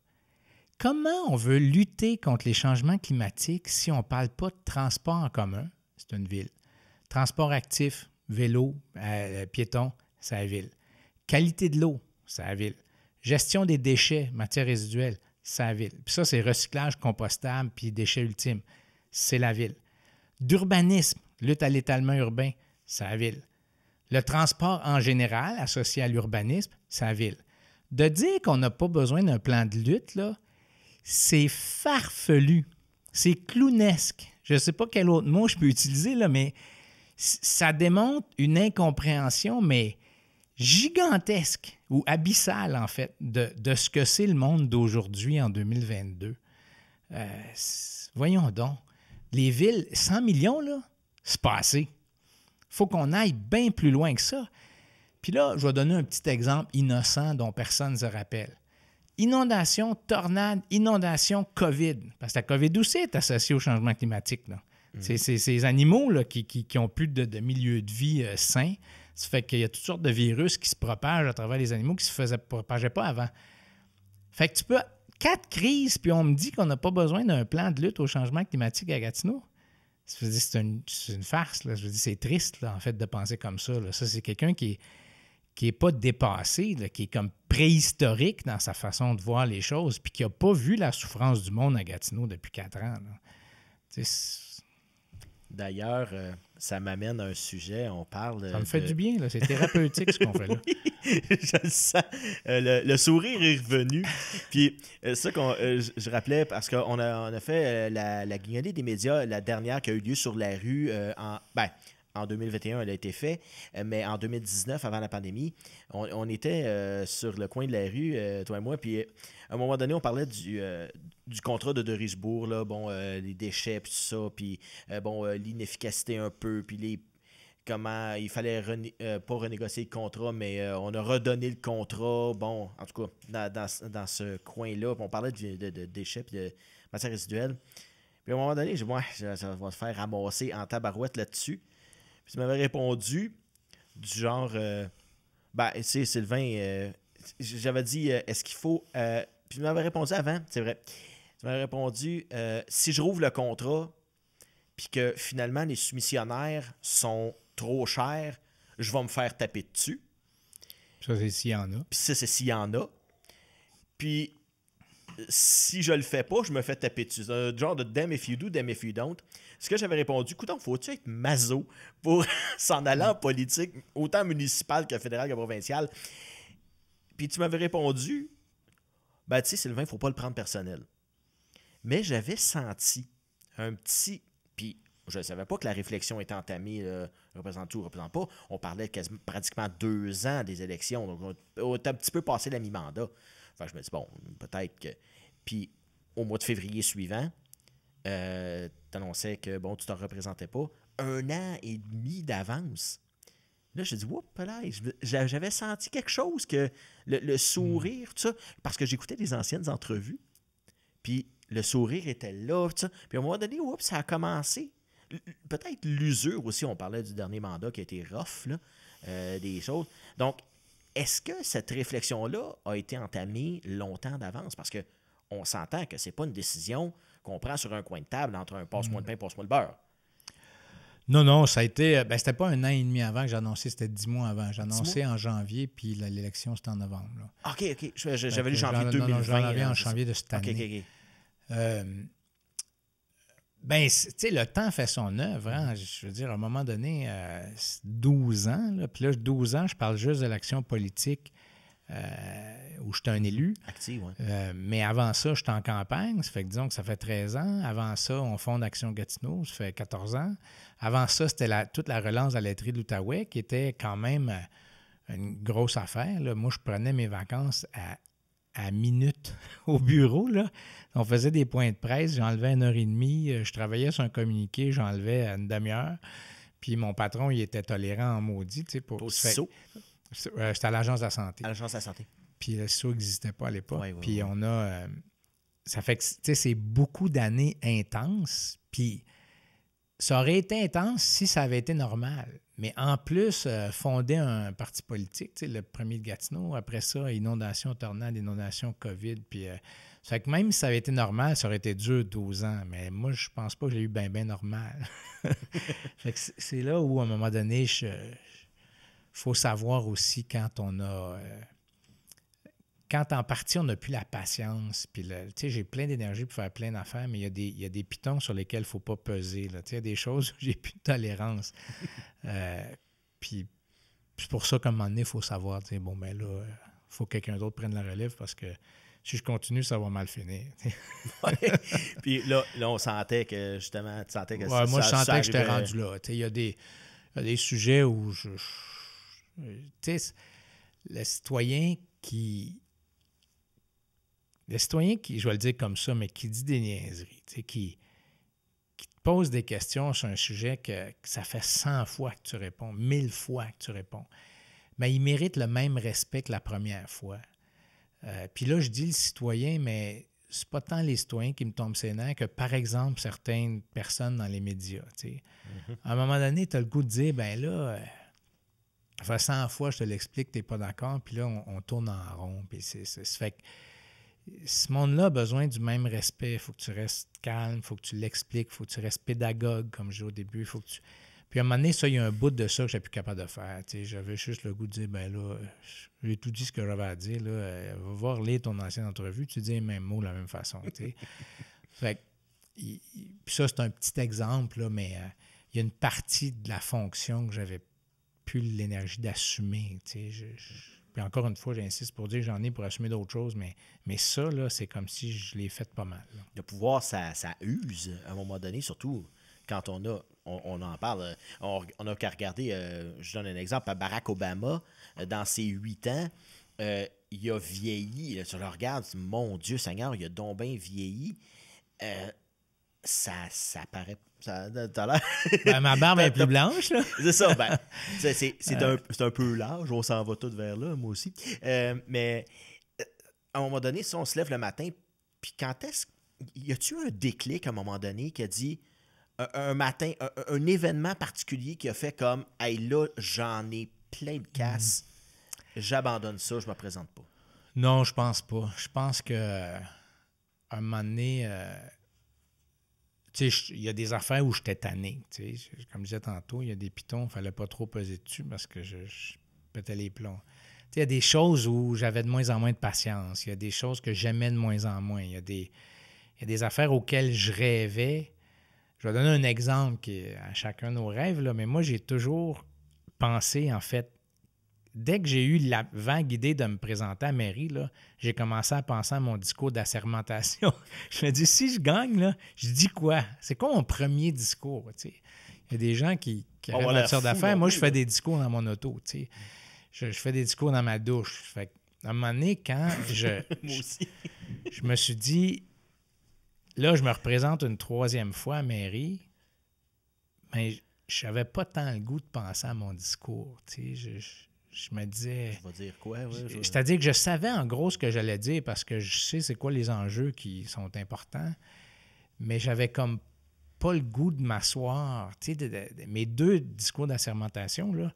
Comment on veut lutter contre les changements climatiques si on ne parle pas de transport en commun? C'est une ville. Transport actif, vélo, piéton, c'est la ville. Qualité de l'eau, c'est la ville. Gestion des déchets, matières résiduelles, c'est la ville. Puis ça, c'est recyclage compostable puis déchets ultimes, c'est la ville. D'urbanisme, lutte à l'étalement urbain, c'est la ville. Le transport en général, associé à l'urbanisme, c'est la ville. De dire qu'on n'a pas besoin d'un plan de lutte, là, c'est farfelu, c'est clownesque. Je ne sais pas quel autre mot je peux utiliser, là, mais ça démontre une incompréhension, mais gigantesque ou abyssale, en fait, de ce que c'est le monde d'aujourd'hui en 2022. Voyons donc. Les villes, 100 millions, là, c'est pas assez. Il faut qu'on aille bien plus loin que ça. Puis là, je vais donner un petit exemple innocent dont personne ne se rappelle. Inondation, tornade, inondation, COVID. Parce que la COVID aussi est associée au changement climatique. Là. C'est ces animaux là, qui ont plus de milieu de vie sain Ça fait qu'il y a toutes sortes de virus qui se propagent à travers les animaux qui ne se propageaient pas avant. Fait que tu peux... 4 crises, puis on me dit qu'on n'a pas besoin d'un plan de lutte au changement climatique à Gatineau. Je veux dire, c'est une farce. Là. Je veux dire, c'est triste, là, en fait, de penser comme ça. Là. Ça, c'est quelqu'un qui est pas dépassé, là, qui est comme préhistorique dans sa façon de voir les choses, puis qui n'a pas vu la souffrance du monde à Gatineau depuis 4 ans. D'ailleurs, ça m'amène à un sujet, on parle... Ça me fait du bien, là. C'est thérapeutique ce qu'on fait là. Oui, je le sens. Le sourire est revenu. Puis ça je rappelais, parce qu'on a fait la guignolée des médias, la dernière qui a eu lieu sur la rue en 2021, elle a été faite, mais en 2019, avant la pandémie, on était sur le coin de la rue, toi et moi, puis à un moment donné, on parlait du contrat de Richebourg, là, les déchets, puis tout ça, puis l'inefficacité un peu, puis comment il fallait pas renégocier le contrat, mais on a redonné le contrat, en tout cas, dans ce coin-là, on parlait de déchets puis de matières résiduelles. Puis à un moment donné, ça va te faire ramasser en tabarouette là-dessus. Puis tu m'avais répondu du genre, c'est Sylvain, j'avais dit, est-ce qu'il faut... puis tu m'avais répondu avant, c'est vrai. Tu m'avais répondu, si je rouvre le contrat, puis que finalement les soumissionnaires sont trop chers, je vais me faire taper dessus. Ça, c'est s'il y en a. Puis ça, c'est s'il y en a. Puis si je le fais pas, je me fais taper dessus. C'est un genre de damn if you do, damn if you don't. Ce que j'avais répondu, écoute, faut-tu être maso pour s'en aller en politique, autant municipale que fédérale que provinciale? Puis tu m'avais répondu, tu sais, Sylvain, il faut pas le prendre personnel. Mais j'avais senti un petit... Puis je ne savais pas que la réflexion était entamée, représente tout, représente pas. On parlait de pratiquement 2 ans des élections. Donc, on était un petit peu passé la mi-mandat. Enfin, je me dis, peut-être que... Puis, au mois de février suivant, tu annonçais que, tu ne te représentais pas. 1 an et demi d'avance. Là, je dis, j'avais senti quelque chose, que le sourire, tout ça, parce que j'écoutais les anciennes entrevues, puis le sourire était là, tout ça. Puis à un moment donné, ça a commencé. Peut-être l'usure aussi, on parlait du dernier mandat qui a été rough, là, des choses. Donc, est-ce que cette réflexion-là a été entamée longtemps d'avance? Parce qu'on s'entend que c'est pas une décision qu'on prend sur un coin de table entre un passe-moi le pain, passe-moi le beurre. Non, ça a été... c'était pas 1 an et demi avant que j'ai annoncé, c'était 10 mois avant. J'ai annoncé en janvier, puis l'élection, c'était en novembre. Là. OK. J'avais lu janvier 2020. Non, j'en en janvier de cette année. OK. Tu sais, le temps fait son œuvre. Hein? Je veux dire, à un moment donné, 12 ans, là, puis là, 12 ans, je parle juste de l'action politique où j'étais un élu. Actif, oui. Mais avant ça, j'étais en campagne, ça fait que disons que ça fait 13 ans. Avant ça, on fonde Action Gatineau, ça fait 14 ans. Avant ça, c'était toute la relance de la laiterie de l'Outaouais, qui était quand même une grosse affaire. Là. Moi, je prenais mes vacances à minute au bureau. Là. On faisait des points de presse, j'enlevais 1h30, je travaillais sur un communiqué, j'enlevais une demi-heure. Puis mon patron, il était tolérant en maudit. Pour CISO? C'était à l'Agence de la santé. À l'Agence de la santé. Puis le CISO n'existait pas à l'époque. Oui. Puis on a... ça fait que, tu sais, c'est beaucoup d'années intenses. Puis ça aurait été intense si ça avait été normal. Mais en plus, fonder un parti politique, le premier de Gatineau, après ça, inondation, tornade, inondation, COVID, puis ça fait que même si ça avait été normal, ça aurait été dur 12 ans. Mais moi, je pense pas que j'ai eu bien normal. Fait que c'est là où, à un moment donné, il faut savoir aussi quand on a... quand en partie, on n'a plus la patience, puis j'ai plein d'énergie pour faire plein d'affaires, mais il y a des pitons sur lesquels il ne faut pas peser. Il y a des choses où j'ai plus de tolérance. Puis c'est pour ça qu'à un moment donné, il faut savoir, il faut que quelqu'un d'autre prenne la relève parce que si je continue, ça va mal finir. Puis là, on sentait que, justement, tu sentais que moi, je sentais que j'étais rendu là. Il y a des sujets où le citoyen qui, je vais le dire comme ça, mais qui dit des niaiseries, qui te pose des questions sur un sujet que ça fait 100 fois que tu réponds, 1000 fois que tu réponds, mais il mérite le même respect que la première fois. Puis là, je dis le citoyen, mais c'est pas tant les citoyens qui me tombent ses nerfs que, par exemple, certaines personnes dans les médias. À un moment donné, tu as le goût de dire, Ça fait 100 fois, je te l'explique, tu n'es pas d'accord, puis là, on tourne en rond. Puis ça fait que ce monde-là a besoin du même respect. Il faut que tu restes calme, il faut que tu l'expliques, il faut que tu restes pédagogue, comme je dis au début. Il faut que tu... Puis à un moment donné, ça, il y a un bout de ça que je n'étais plus capable de faire. J'avais juste le goût de dire, ben là, j'ai tout dit ce que j'avais à dire. Là, va voir lire ton ancienne entrevue, tu dis les mêmes mots de la même façon. Fait que, puis ça, c'est un petit exemple, là, mais il y a une partie de la fonction que j'avais plus l'énergie d'assumer. Puis encore une fois, j'insiste pour dire que j'en ai pour assumer d'autres choses, mais ça, là, c'est comme si je l'ai fait pas mal. Là. Le pouvoir, ça use à un moment donné, surtout quand on en parle. On n'a qu'à regarder, je donne un exemple, à Barack Obama, dans ses 8 ans, il a vieilli. Là, tu le regardes, mon Dieu Seigneur, il a donc bien vieilli. Ça paraît... t'as l'air... Ben, ma barbe est plus blanche, là. C'est ça, ben, c'est un peu large, on s'en va tous vers là, moi aussi. Mais à un moment donné, si on se lève le matin, puis quand est-ce... Y a-tu un déclic à un moment donné qui a dit, un matin, un événement particulier qui a fait comme, hey là, j'en ai plein de casse, j'abandonne ça, je me présente pas? Non, je pense pas. Je pense que un moment donné... tu sais, il y a des affaires où j'étais tanné. Tu sais. Comme je disais tantôt, il y a des pitons, il ne fallait pas trop peser dessus parce que je pétais les plombs. Tu sais, il y a des choses où j'avais de moins en moins de patience. Il y a des choses que j'aimais de moins en moins. Il y a des affaires auxquelles je rêvais. Je vais donner un exemple qui est à chacun nos rêves, là, mais moi, j'ai toujours pensé, en fait, dès que j'ai eu la vague idée de me présenter à la mairie, là, j'ai commencé à penser à mon discours d'assermentation. Je me dis, si je gagne, là, je dis quoi? C'est quoi mon premier discours? T'sais? Il y a des gens qui rêvent à toutes sortes d'affaires. Moi, je fais des discours dans mon auto. Je fais des discours dans ma douche. Fait à un moment donné, quand Moi aussi. je me suis dit, là, je me représente une 3e fois à la mairie, mais je n'avais pas tant le goût de penser à mon discours. Je me disais... Tu vas dire quoi? Ouais, C'est-à-dire que je savais en gros ce que j'allais dire parce que je sais c'est quoi les enjeux qui sont importants, mais j'avais comme pas le goût de m'asseoir. Mes 2 discours d'assermentation, là,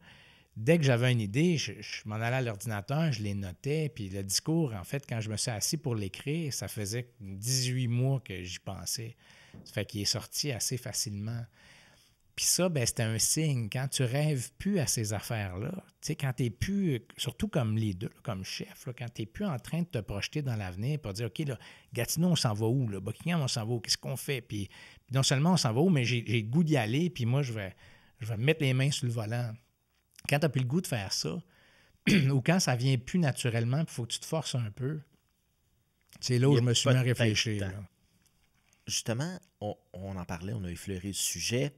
dès que j'avais une idée, je m'en allais à l'ordinateur, je les notais, puis le discours, en fait, quand je me suis assis pour l'écrire, ça faisait 18 mois que j'y pensais. Ça fait qu'il est sorti assez facilement. Puis ça, ben, c'était un signe. Quand tu rêves plus à ces affaires-là, tu sais, quand tu n'es plus, surtout comme leader, comme chef, là, quand tu n'es plus en train de te projeter dans l'avenir pour dire, OK, là, Gatineau, on s'en va où? Là? Buckingham, on s'en va où? Qu'est-ce qu'on fait? Puis non seulement on s'en va où, mais j'ai le goût d'y aller, puis moi, je vais me mettre les mains sur le volant. Quand tu n'as plus le goût de faire ça, ou quand ça vient plus naturellement, il faut que tu te forces un peu, c'est là où je me suis mis à réfléchir. Là. Justement, on en parlait, on a effleuré le sujet.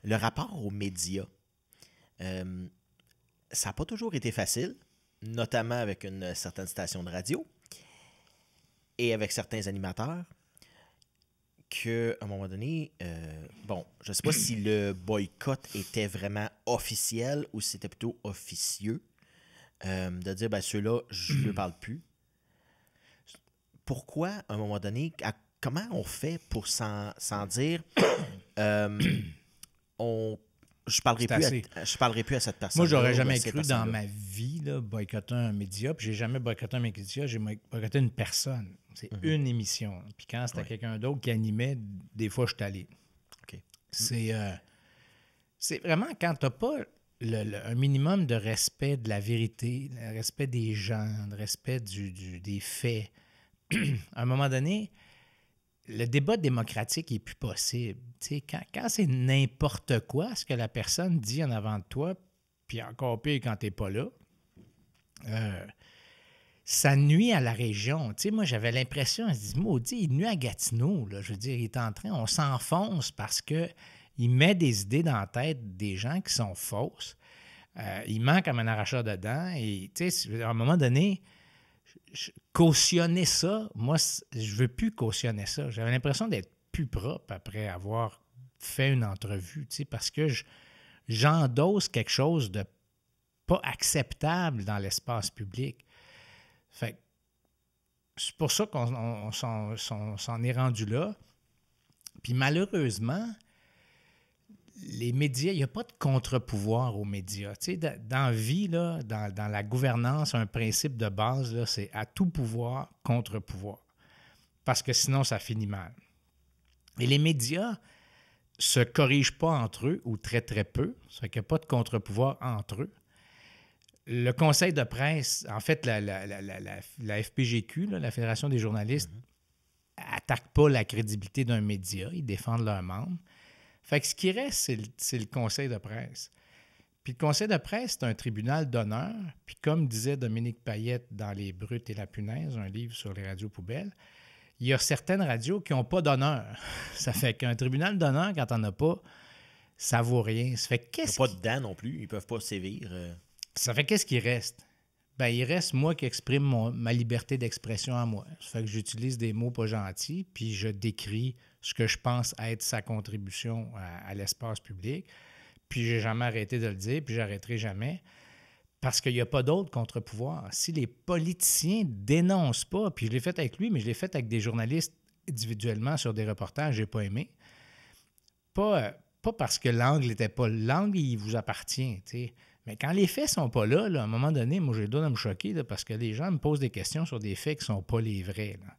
Le rapport aux médias, ça n'a pas toujours été facile, notamment avec une certaine station de radio et avec certains animateurs, qu'à un moment donné, je ne sais pas si le boycott était vraiment officiel ou si c'était plutôt officieux, de dire, ben ceux-là, je ne parle plus. Pourquoi, à un moment donné, comment on fait pour s'en dire... je parlerai plus à cette personne. Moi, j'aurais jamais cru dans ma vie là, boycotter un média. Puis j'ai jamais boycotté un média, j'ai boycotté une personne. C'est une émission. Puis quand c'était quelqu'un d'autre qui animait, des fois, je suis allé. Okay. C'est vraiment quand tu n'as pas un minimum de respect de la vérité, le respect des gens, le respect des faits. À un moment donné, le débat démocratique n'est plus possible. Quand c'est n'importe quoi, ce que la personne dit en avant de toi, puis encore pire quand tu n'es pas là, ça nuit à la région. Moi, j'avais l'impression, je me dis, maudit, il nuit à Gatineau. Là. Je veux dire, il est en train, on s'enfonce parce qu'il met des idées dans la tête des gens qui sont fausses. Il ment comme un arracheur de dents. Et à un moment donné, cautionner ça, moi, je veux plus cautionner ça. J'avais l'impression d'être plus propre après avoir fait une entrevue, parce que j'endosse quelque chose de pas acceptable dans l'espace public. Fait c'est pour ça qu'on s'en est rendu là. Puis malheureusement, les médias, il n'y a pas de contre-pouvoir aux médias. Tu sais, dans la vie, là, dans la gouvernance, un principe de base, là, c'est à tout pouvoir, contre-pouvoir. Parce que sinon, ça finit mal. Et les médias se corrigent pas entre eux, ou très, très peu. Ça fait qu'il n'y a pas de contre-pouvoir entre eux. Le conseil de presse, en fait, la FPGQ, là, la Fédération des journalistes, attaque pas la crédibilité d'un média. Ils défendent leurs membres. Fait que ce qui reste, c'est le conseil de presse. Puis le conseil de presse, c'est un tribunal d'honneur. Puis comme disait Dominique Payette dans Les Brutes et la Punaise, un livre sur les radios poubelles, il y a certaines radios qui n'ont pas d'honneur. Ça fait qu'un tribunal d'honneur, quand on n'a pas, ça vaut rien. Ça fait Il n'y a pas de dents non plus. Ils ne peuvent pas sévir. Ça fait qu'est-ce qui reste? Ben, il reste moi qui exprime ma liberté d'expression à moi. Ça fait que j'utilise des mots pas gentils, puis je décris ce que je pense être sa contribution à l'espace public. Puis j'ai jamais arrêté de le dire, puis j'arrêterai jamais. Parce qu'il n'y a pas d'autre contre-pouvoir. Si les politiciens dénoncent pas, puis je l'ai fait avec lui, mais je l'ai fait avec des journalistes individuellement sur des reportages, j'ai pas aimé. Pas parce que l'angle n'était pas... L'angle, il vous appartient, tu sais. Mais quand les faits sont pas là, à un moment donné, moi, j'ai le droit de me choquer là, parce que les gens me posent des questions sur des faits qui sont pas les vrais. Là.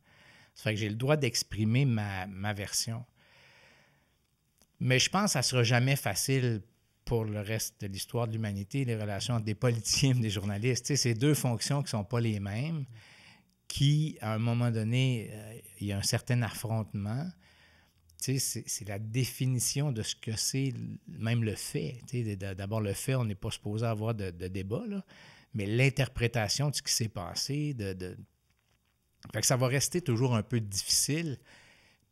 Ça fait que j'ai le droit d'exprimer ma version. Mais je pense que ça sera jamais facile pour le reste de l'histoire de l'humanité, les relations entre des politiciens et des journalistes. Tu sais, c'est deux fonctions qui ne sont pas les mêmes, qui, à un moment donné, il y a un certain affrontement. Tu sais, c'est la définition de ce que c'est, même le fait. Tu sais, d'abord, le fait, on n'est pas supposé avoir de débat, là, mais l'interprétation de ce qui s'est passé, Fait que ça va rester toujours un peu difficile.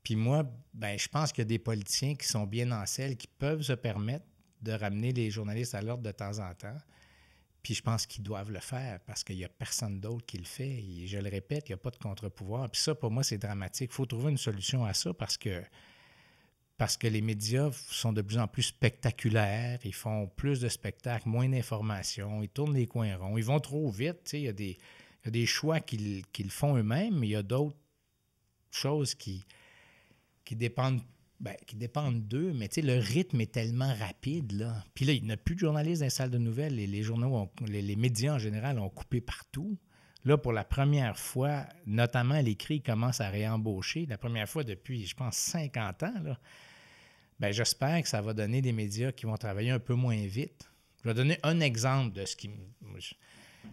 Puis moi, ben, je pense qu'il y a des politiciens qui sont bien en selle, qui peuvent se permettre de ramener les journalistes à l'ordre de temps en temps. Puis je pense qu'ils doivent le faire parce qu'il n'y a personne d'autre qui le fait. Et je le répète, il n'y a pas de contre-pouvoir. Puis ça, pour moi, c'est dramatique. Il faut trouver une solution à ça parce que les médias sont de plus en plus spectaculaires. Ils font plus de spectacles, moins d'informations. Ils tournent les coins ronds. Ils vont trop vite. Tu sais, il y a des choix qu'ils font eux-mêmes, mais il y a d'autres choses qui dépendent d'eux, mais tu sais, le rythme est tellement rapide, là. Puis là, il n'y a plus de journalistes dans les salles de nouvelles. Les journaux, les médias en général ont coupé partout. Là, pour la première fois, notamment à l'écrit, ils commencent à réembaucher. La première fois depuis, je pense, 50 ans, là. Ben, j'espère que ça va donner des médias qui vont travailler un peu moins vite. Je vais donner un exemple de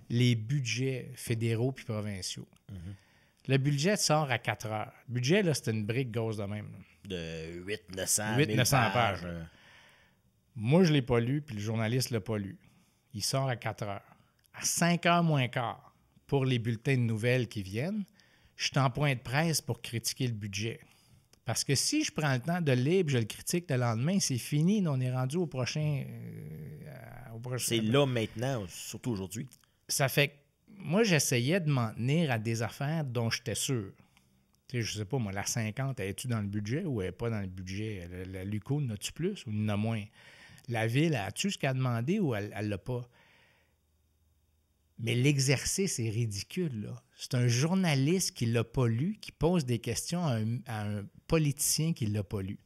les budgets fédéraux puis provinciaux. Mm-hmm. Le budget sort à 4 heures. Le budget, là, c'est une brique grosse de même. Là. De 800-900 pages. Moi, je ne l'ai pas lu, puis le journaliste ne l'a pas lu. Il sort à 4 heures. À 5 heures moins quart, pour les bulletins de nouvelles qui viennent, je suis en point de presse pour critiquer le budget. Parce que si je prends le temps de le lire et je le critique le lendemain, c'est fini. On est rendu au prochain... C'est là maintenant, surtout aujourd'hui. Ça fait que moi, j'essayais de m'en tenir à des affaires dont j'étais sûr. Tu sais, je sais pas, moi, la 50, elle est-tu dans le budget ou elle n'est pas dans le budget? La LUCO, n'as-tu plus ou n'as moins? La Ville, as-tu ce qu'elle a demandé ou elle ne l'a pas? Mais l'exercice est ridicule, là. C'est un journaliste qui ne l'a pas lu, qui pose des questions à un politicien qui ne l'a pas lu.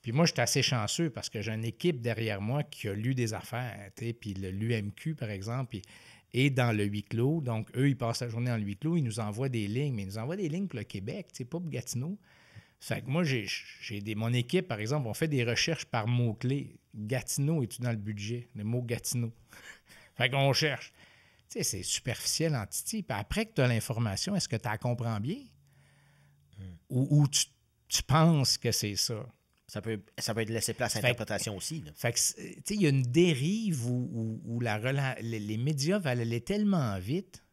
Puis moi, je suis assez chanceux parce que j'ai une équipe derrière moi qui a lu des affaires. Puis l'UMQ, par exemple, et dans le huis clos. Donc, eux, ils passent la journée dans le huis clos, ils nous envoient des lignes, mais ils nous envoient des lignes pour le Québec, pas pour Gatineau. Fait que moi, mon équipe, par exemple, on fait des recherches par mots-clés. Gatineau, es-tu dans le budget? Le mot Gatineau. Fait qu'on cherche. Tu sais, c'est superficiel en titi. Puis après que tu as l'information, est-ce que tu la comprends bien? Ou tu penses que c'est ça? Ça peut être laissé place à l'interprétation aussi. Là. Fait que, tu sais, il y a une dérive où les médias veulent aller tellement vite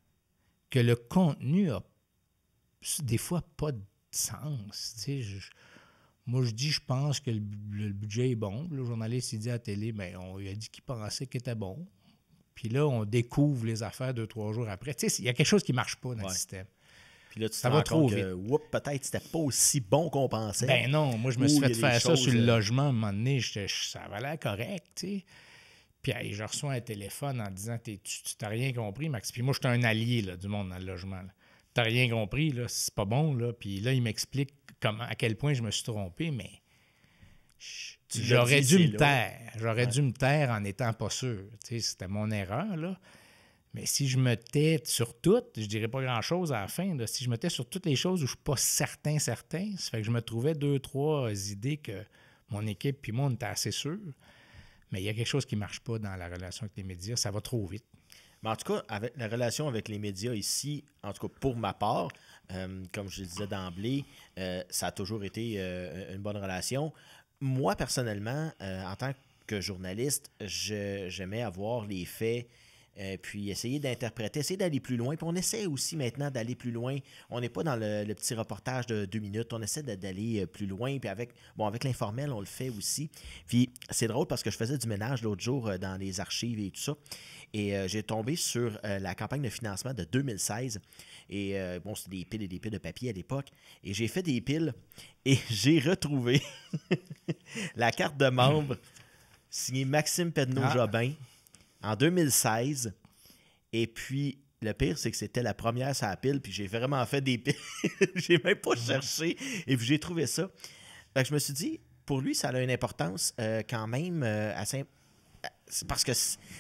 que le contenu a des fois pas de sens. Tu sais, moi, je pense que le budget est bon. Le journaliste, il dit à la télé, bien, il a dit qu'il pensait qu'il était bon. Puis là, on découvre les affaires 2-3 jours après. Tu sais, il y a quelque chose qui ne marche pas dans le système. Puis là, tu te rends compte que peut-être c'était pas aussi bon qu'on pensait. Ben non, moi, je me suis fait faire ça sur le logement. À un moment donné, ça avait l'air correct, tu sais. Puis je reçois un téléphone en disant tu t'as rien compris, Max. Puis moi, j'étais un allié là, du monde dans le logement. T'as rien compris, là, c'est pas bon. Là. Puis là, il m'explique à quel point je me suis trompé, mais J'aurais dû me taire. J'aurais dû me taire en n'étant pas sûr. Tu sais, c'était mon erreur, là. Mais si je me tais sur toutes, je dirais pas grand-chose à la fin. Là. Si je me tais sur toutes les choses où je suis pas certain, ça fait que je me trouvais 2-3 idées que mon équipe puis moi, on était assez sûrs. Mais il y a quelque chose qui marche pas dans la relation avec les médias. Ça va trop vite. Mais en tout cas, avec la relation avec les médias ici, en tout cas pour ma part, comme je le disais d'emblée, ça a toujours été une bonne relation. Moi, personnellement, en tant que journaliste, j'aimais avoir les faits, puis essayer d'interpréter, essayer d'aller plus loin. Puis on essaie aussi maintenant d'aller plus loin. On n'est pas dans le petit reportage de 2 minutes. On essaie d'aller plus loin. Puis avec l'informel, on le fait aussi. Puis c'est drôle parce que je faisais du ménage l'autre jour dans les archives et tout ça. Et j'ai tombé sur la campagne de financement de 2016. Et c'était des piles et des piles de papier à l'époque. Et j'ai fait des piles et j'ai retrouvé la carte de membre signée Maxime Pedneau-Jobin en 2016. Et puis, le pire, c'est que c'était la première sur la pile. Puis j'ai vraiment fait des piles. J'ai même pas cherché. Et puis j'ai trouvé ça. Fait que je me suis dit, pour lui, ça a une importance quand même assez... Parce que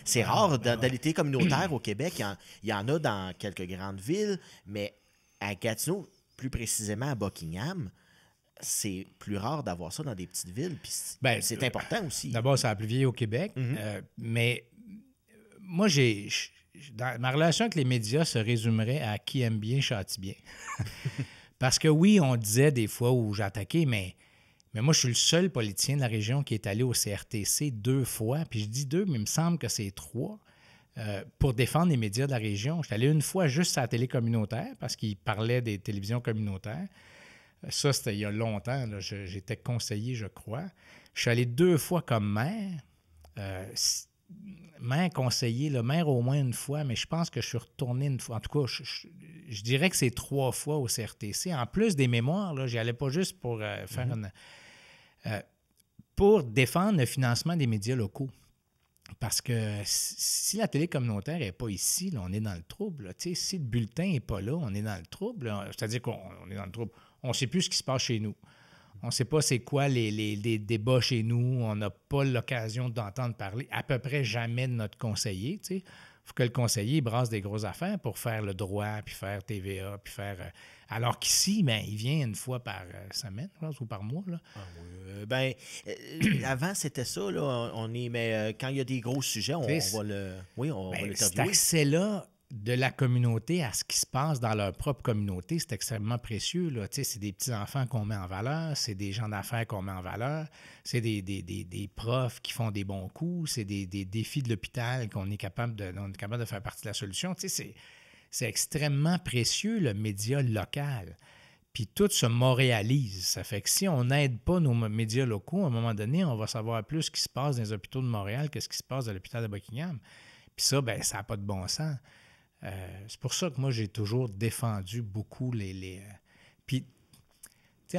c'est rare dans l'été communautaire au Québec. Il y en a dans quelques grandes villes, mais à Gatineau, plus précisément à Buckingham, c'est plus rare d'avoir ça dans des petites villes. Puis c'est important aussi. D'abord, ça a plus vieilli au Québec, mais moi, ma relation avec les médias se résumerait à qui aime bien châtie bien. Parce que oui, on disait des fois où j'attaquais, mais moi, je suis le seul politicien de la région qui est allé au CRTC 2 fois. Puis je dis 2, mais il me semble que c'est 3 pour défendre les médias de la région. Je suis allé une fois juste à la télé communautaire parce qu'il parlait des télévisions communautaires. Ça, c'était il y a longtemps. Là. J'étais conseiller, je crois. Je suis allé 2 fois comme maire. Maire conseiller, le maire au moins une fois, mais je pense que je suis retourné une fois. En tout cas, je dirais que c'est 3 fois au CRTC. En plus des mémoires, là, j'y allais pas juste pour faire pour défendre le financement des médias locaux. Parce que si la télé communautaire n'est pas ici, là, on est dans le trouble. Là. Si le bulletin n'est pas là, on est dans le trouble. Là. C'est-à-dire qu'on est dans le trouble. On ne sait plus ce qui se passe chez nous. On ne sait pas c'est quoi les débats chez nous. On n'a pas l'occasion d'entendre parler à peu près jamais de notre conseiller. Il faut que le conseiller brasse des grosses affaires pour faire le droit, puis faire TVA, puis faire... alors qu'ici, il vient une fois par semaine, je pense, ou par mois. Là. Avant, c'était ça. Là, mais quand il y a des gros sujets, on va le... Oui, on va l'interviewer. Cet accès-là de la communauté à ce qui se passe dans leur propre communauté, c'est extrêmement précieux. Là. C'est des petits-enfants qu'on met en valeur, c'est des gens d'affaires qu'on met en valeur, c'est des profs qui font des bons coups, c'est des défis de l'hôpital qu'on est capable de faire partie de la solution. C'est extrêmement précieux, le média local. Puis tout se montréalise. Ça fait que si on n'aide pas nos médias locaux, à un moment donné, on va savoir plus ce qui se passe dans les hôpitaux de Montréal que ce qui se passe dans l'hôpital de Buckingham. Puis ça, ça n'a pas de bon sens. C'est pour ça que moi, j'ai toujours défendu beaucoup Puis, tu sais,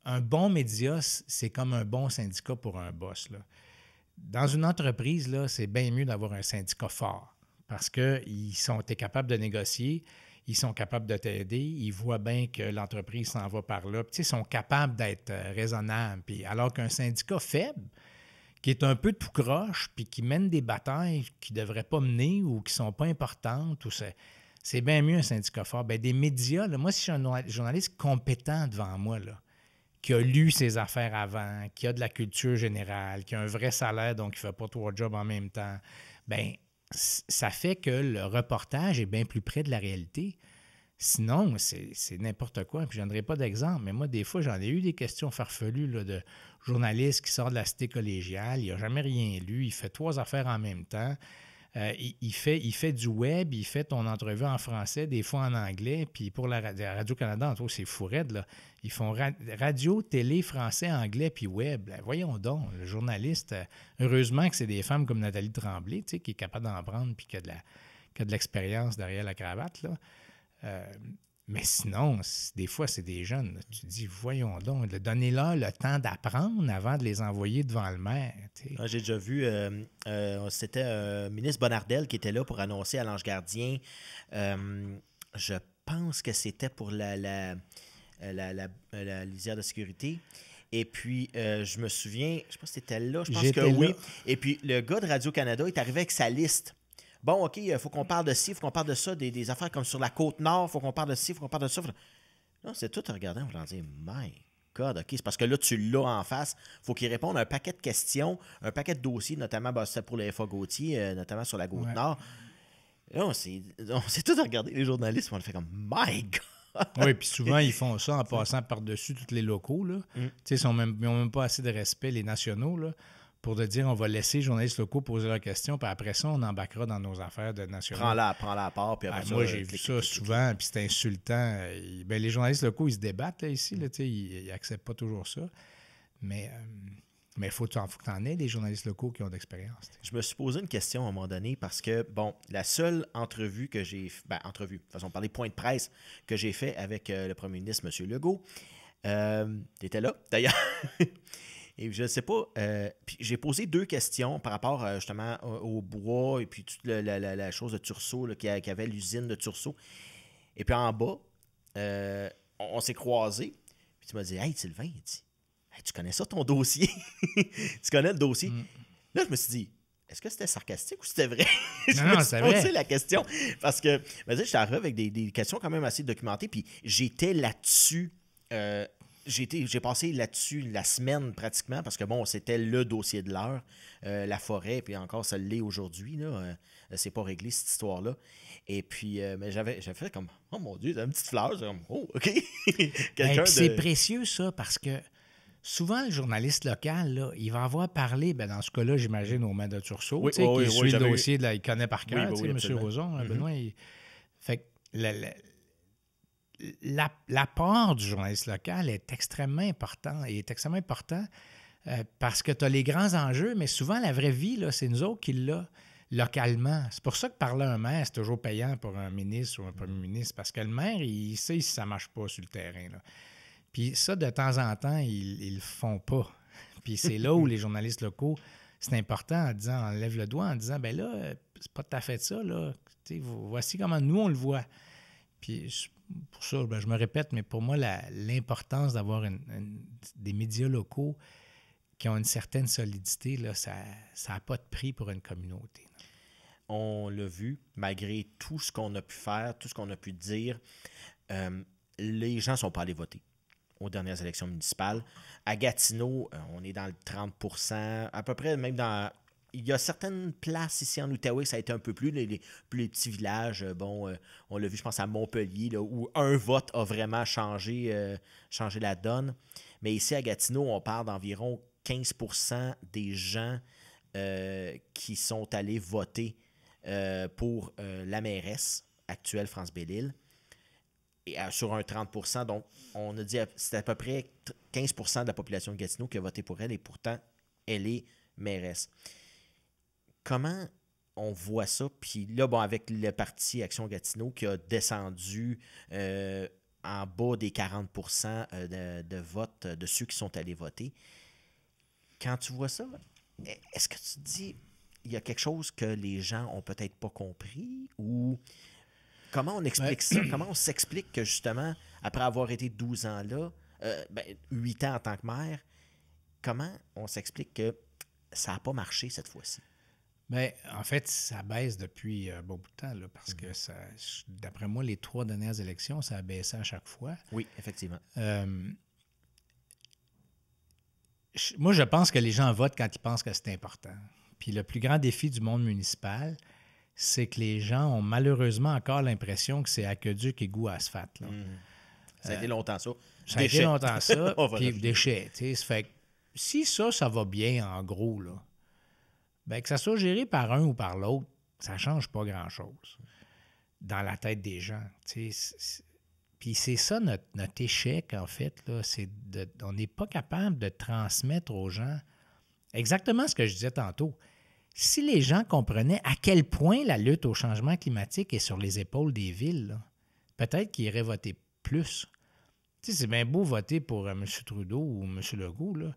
un bon média, c'est comme un bon syndicat pour un boss. Là. Dans une entreprise, là, c'est bien mieux d'avoir un syndicat fort parce qu'ils sont capables de négocier, ils sont capables de t'aider, ils voient bien que l'entreprise s'en va par là. Puis, ils sont capables d'être raisonnables. Puis, alors qu'un syndicat faible, qui est un peu tout croche, puis qui mène des batailles qui ne devraient pas mener ou qui ne sont pas importantes, ou c'est bien mieux un syndicat fort. Bien, des médias, là, moi, si j'ai un journaliste compétent devant moi, là, qui a lu ses affaires avant, qui a de la culture générale, qui a un vrai salaire, donc qui ne fait pas 3 jobs en même temps, bien, ça fait que le reportage est bien plus près de la réalité. Sinon, c'est n'importe quoi. Puis je ne donnerai pas d'exemple, mais moi, des fois, j'en ai eu des questions farfelues là, de journalistes qui sortent de la cité collégiale. Il n'a jamais rien lu. Il fait 3 affaires en même temps. Il fait du web, il fait ton entrevue en français, des fois en anglais. Puis pour la Radio-Canada, en tout cas, c'est fou raide, là. Ils font radio, télé, français, anglais, puis web. Là, voyons donc, le journaliste, heureusement que c'est des femmes comme Nathalie Tremblay, tu sais, qui est capable d'en prendre puis qui a de l'expérience derrière la cravate, là. Mais sinon, des fois, c'est des jeunes. Là. Tu te dis, voyons donc, donnez-leur le temps d'apprendre avant de les envoyer devant le maire. J'ai déjà vu, c'était ministre Bonnardel qui était là pour annoncer à l'Ange Gardien. Je pense que c'était pour la lisière de sécurité. Et puis, je me souviens, je ne sais pas si c'était là, je pense J'étais que oui. là. Et puis, le gars de Radio-Canada est arrivé avec sa liste. Bon, OK, il faut qu'on parle de ci, il faut qu'on parle de ça, des affaires comme sur la Côte-Nord, il faut qu'on parle de ci, il faut qu'on parle de ça. Non, c'est tout en regardant, en voulant dire, my God, OK, c'est parce que là, tu l'as en face. Il faut qu'il réponde à un paquet de questions, un paquet de dossiers, notamment c'était pour le FA Gauthier, notamment sur la Côte-Nord. Là, c'est tout à regarder, les journalistes, on le fait comme, my God! Oui, puis souvent, ils font ça en passant par-dessus tous les locaux. Là. Tu sais, ils n'ont même pas assez de respect, les nationaux, là, pour de dire on va laisser les journalistes locaux poser leurs questions, puis après ça, on embarquera dans nos affaires de nationaux. Prends-la à part, puis après ça... Moi, j'ai vu ça souvent, puis c'est insultant. Les journalistes locaux, ils se débattent là, ici. Là, ils n'acceptent pas toujours ça. Mais il faut que tu en aies des journalistes locaux qui ont d'expérience. Je me suis posé une question à un moment donné parce que, bon, la seule entrevue que j'ai... entrevue, façon de parler, point de presse que j'ai fait avec le premier ministre, M. Legault, tu étais là, d'ailleurs. Et je ne sais pas, puis j'ai posé 2 questions par rapport justement au bois et puis toute la chose de Tursault, qui avait l'usine de Tursault. Et puis en bas, on s'est croisés. Puis tu m'as dit, « Hey Sylvain, hey, tu connais ça ton dossier? Tu connais le dossier? » Là, je me suis dit, est-ce que c'était sarcastique ou c'était vrai? Je me suis posé la question parce que j'étais arrivé avec des questions quand même assez documentées, puis j'étais là-dessus. J'ai passé là-dessus la semaine pratiquement parce que, bon, c'était le dossier de l'heure, la forêt, puis encore, ça l'est aujourd'hui. C'est pas réglé, cette histoire-là. Et puis, mais j'avais fait comme, oh mon Dieu, une petite fleur. Comme, oh, OK. C'est précieux, ça, parce que souvent, le journaliste local, là, il va avoir parlé, dans ce cas-là, j'imagine, au maire de Tursault, qui suit le dossier, il connaît par cœur, M. Roson, Benoît. Fait que l'apport du journaliste local est extrêmement important. Il est extrêmement important parce que tu as les grands enjeux, mais souvent, la vraie vie, là, c'est nous autres qui l'a localement. C'est pour ça que parler à un maire, c'est toujours payant pour un ministre ou un premier ministre, parce que le maire, il sait si ça ne marche pas sur le terrain. Là. Puis ça, de temps en temps, ils le font pas. Puis c'est là où les journalistes locaux, c'est important en lève le doigt en disant, ben là, c'est pas tout à fait ça, là. Voici comment nous, on le voit. Puis pour ça, je me répète, mais pour moi, l'importance d'avoir des médias locaux qui ont une certaine solidité, là, ça n'a pas de prix pour une communauté. Là. On l'a vu, malgré tout ce qu'on a pu faire, tout ce qu'on a pu dire, les gens ne sont pas allés voter aux dernières élections municipales. À Gatineau, on est dans le 30%, à peu près même dans... Il y a certaines places ici en Outaouais, ça a été un peu plus, les petits villages. On l'a vu, je pense, à Montpellier, là, où un vote a vraiment changé la donne. Mais ici, à Gatineau, on parle d'environ 15% des gens qui sont allés voter pour la mairesse actuelle, France Belle-Île. Et sur un 30%, donc on a dit que c'était à peu près 15% de la population de Gatineau qui a voté pour elle, et pourtant, elle est mairesse. Comment on voit ça? Puis là, avec le parti Action Gatineau qui a descendu en bas des 40% de vote de ceux qui sont allés voter, quand tu vois ça, est-ce que tu te dis il y a quelque chose que les gens ont peut-être pas compris? Ou comment on explique ça? Comment on s'explique que justement, après avoir été 12 ans là, 8 ans en tant que maire, comment on s'explique que ça n'a pas marché cette fois-ci? Bien, en fait, ça baisse depuis un bon bout de temps, là, parce que d'après moi, les 3 dernières élections, ça a baissé à chaque fois. Oui, effectivement. Moi, je pense que les gens votent quand ils pensent que c'est important. Puis le plus grand défi du monde municipal, c'est que les gens ont malheureusement encore l'impression que c'est aqueduc et goût asphalte. Là. Ça a été longtemps ça. Ça a été longtemps ça, puis déchets. Ça fait que si ça va bien, en gros, là, bien, que ça soit géré par un ou par l'autre, ça ne change pas grand-chose dans la tête des gens. Puis c'est ça notre échec, en fait. Là, on n'est pas capable de transmettre aux gens exactement ce que je disais tantôt. Si les gens comprenaient à quel point la lutte au changement climatique est sur les épaules des villes, là, peut-être qu'ils iraient voter plus. C'est bien beau voter pour M. Trudeau ou M. Legault, là,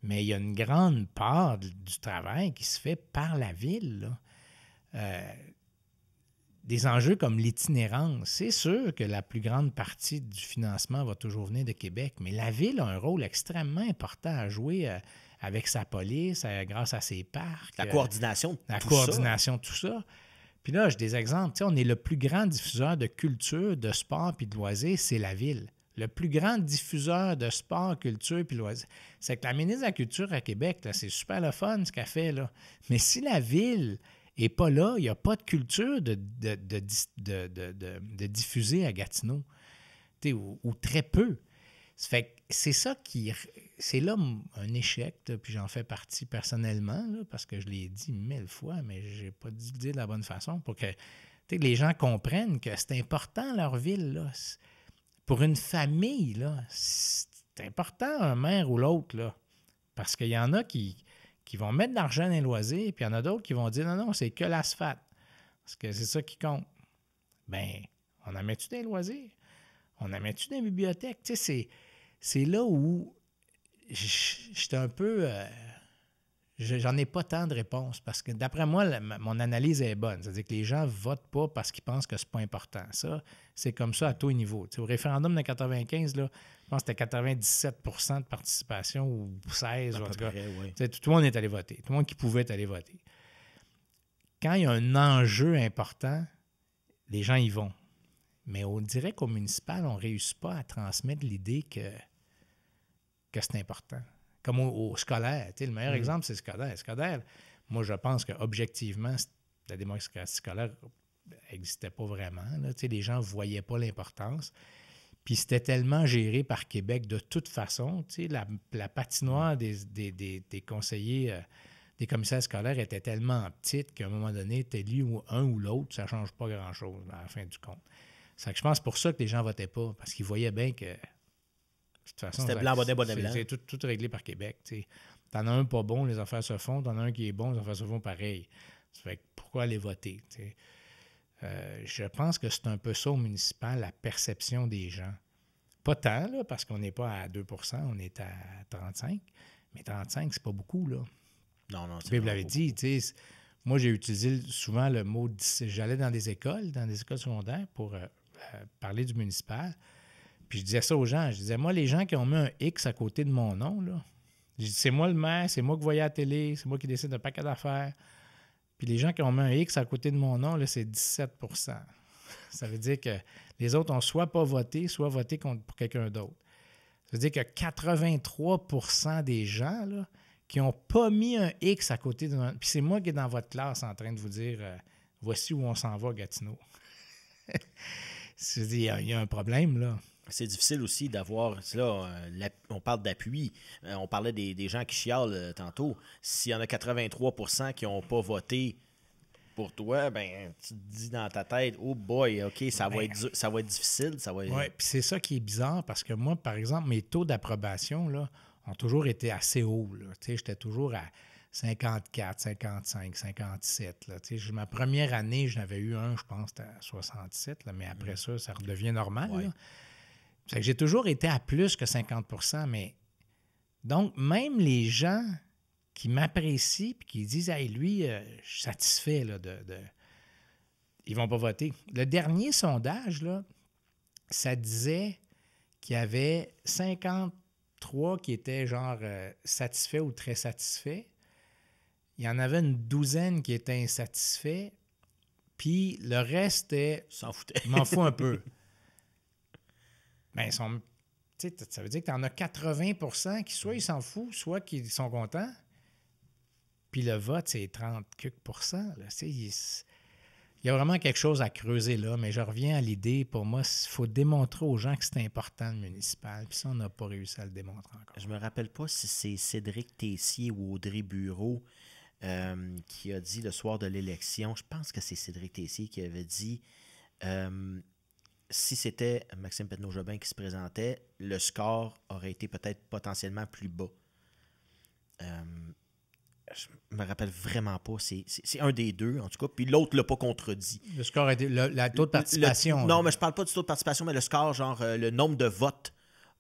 mais il y a une grande part du travail qui se fait par la ville. Là. des enjeux comme l'itinérance, c'est sûr que la plus grande partie du financement va toujours venir de Québec, mais la ville a un rôle extrêmement important à jouer avec sa police, grâce à ses parcs. La coordination de la tout coordination de tout ça. Puis là, j'ai des exemples. Tu sais, on est le plus grand diffuseur de culture, de sport puis de loisirs, c'est la ville. Le plus grand diffuseur de sport, culture puis loisirs. C'est que la ministre de la Culture à Québec, là, c'est super le fun ce qu'elle fait, là. Mais si la ville n'est pas là, il n'y a pas de culture de diffuser à Gatineau. Tu sais, ou très peu. Ça fait que c'est ça qui... C'est là un échec, là, puis j'en fais partie personnellement, là, parce que je l'ai dit 1000 fois, mais je n'ai pas dit le dire de la bonne façon pour que les gens comprennent que c'est important leur ville. Là. Pour une famille, là, c'est important un maire ou l'autre, là, parce qu'il y en a qui vont mettre de l'argent dans les loisirs, puis il y en a d'autres qui vont dire non, c'est que l'asphalte, parce que c'est ça qui compte. Bien, on en met-tu dans les loisirs? On en met-tu dans les bibliothèques? Tu sais, c'est là où j'étais un peu... j'en ai pas tant de réponses parce que d'après moi, mon analyse est bonne. C'est-à-dire que les gens votent pas parce qu'ils pensent que c'est pas important. Ça, c'est comme ça à tous les niveaux. Tu sais, au référendum de 95, là, je pense que c'était 97% de participation ou 16%. En tout cas, oui. Tout le monde est allé voter. Tout le monde qui pouvait est allé voter. Quand il y a un enjeu important, les gens y vont. Mais on dirait qu'au municipal, on ne réussit pas à transmettre l'idée que c'est important. Comme au scolaire. Le meilleur exemple, c'est le scolaire. Le scolaire, moi, je pense qu'objectivement, la démocratie scolaire n'existait pas vraiment. Là. Les gens ne voyaient pas l'importance. Puis c'était tellement géré par Québec de toute façon. La patinoire des conseillers, des commissaires scolaires était tellement petite qu'à un moment donné, tu élu un ou l'autre, ça ne change pas grand-chose à la fin du compte. C'est que je pense pour ça que les gens ne votaient pas, parce qu'ils voyaient bien que de toute façon, c'était blanc, bonnet, blanc. C'est tout réglé par Québec. T'en as un pas bon, les affaires se font. T'en as un qui est bon, les affaires se font pareil. Ça fait que pourquoi aller voter? Je pense que c'est un peu ça au municipal, la perception des gens. Pas tant, là, parce qu'on n'est pas à 2%, on est à 35%. Mais 35%, c'est pas beaucoup, là. Non, c'est pas. Vous l'avez dit, moi, j'ai utilisé souvent le mot... J'allais dans des écoles secondaires pour parler du municipal. Puis je disais ça aux gens. Je disais, moi, les gens qui ont mis un X à côté de mon nom, là, je dis, c'est moi le maire, c'est moi qui voyais à la télé, c'est moi qui décide d'un paquet d'affaires. Puis les gens qui ont mis un X à côté de mon nom, là, c'est 17%. Ça veut dire que les autres ont soit pas voté, soit voté pour quelqu'un d'autre. Ça veut dire que 83% des gens là, qui n'ont pas mis un X à côté de mon nom. Puis c'est moi qui est dans votre classe en train de vous dire, voici où on s'en va, Gatineau. Il y a un problème, là. C'est difficile aussi d'avoir... Là, on parle d'appui. On parlait des gens qui chialent tantôt. S'il y en a 83% qui n'ont pas voté pour toi, ben tu te dis dans ta tête, oh boy, OK, ça va être difficile. Oui, puis c'est ça qui est bizarre parce que moi, par exemple, mes taux d'approbation là, ont toujours été assez hauts. J'étais toujours à 54, 55, 57. Là. Ma première année, j'en avais eu un, je pense, à 67, là, mais après ça redevient normal. Ouais. C'est que j'ai toujours été à plus que 50%, mais donc même les gens qui m'apprécient et qui disent « Hey, lui, je suis satisfait là, ils vont pas voter. » Le dernier sondage, là, ça disait qu'il y avait 53 qui étaient genre satisfaits ou très satisfaits. Il y en avait une douzaine qui étaient insatisfaits, puis le reste est... S'en foutait. Je m'en fous un peu. Bien, ça veut dire que tu en as 80% qui soit ils s'en foutent, soit qu'ils sont contents. Puis le vote, c'est 30 quelques %. Là. Il y a vraiment quelque chose à creuser là, mais je reviens à l'idée, pour moi, il faut démontrer aux gens que c'est important le municipal. Puis ça, on n'a pas réussi à le démontrer encore. Je me rappelle pas si c'est Cédric Tessier ou Audrey Bureau qui a dit le soir de l'élection, je pense que c'est Cédric Tessier qui avait dit si c'était Maxime Petneau-Jobin qui se présentait, le score aurait été peut-être potentiellement plus bas. Je me rappelle vraiment pas. C'est un des deux, en tout cas. Puis l'autre l'a pas contredit. Le score a été... La taux de participation. Non, mais je parle pas du taux de participation, mais le score, genre le nombre de votes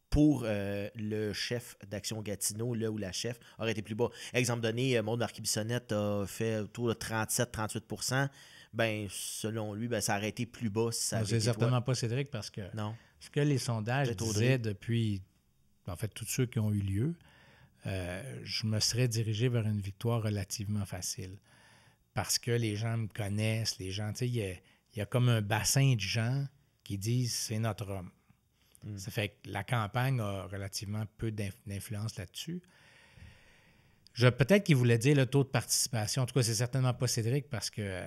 pour le chef d'Action Gatineau, là où la chef aurait été plus bas. Exemple donné, Maude Marquis-Bissonnette a fait autour de 37-38%. Ben, selon lui, ben, ça aurait été plus bas si ça avait C'est été certainement pas Cédric parce que Non. ce que les sondages Peut-être disaient Audrey. depuis, en fait, tous ceux qui ont eu lieu, je me serais dirigé vers une victoire relativement facile. Parce que les gens me connaissent, les gens, tu sais, il y a comme un bassin de gens qui disent c'est notre homme. Ça fait que la campagne a relativement peu d'influence là-dessus. Peut-être qu'il voulait dire le taux de participation. En tout cas, c'est certainement pas Cédric parce que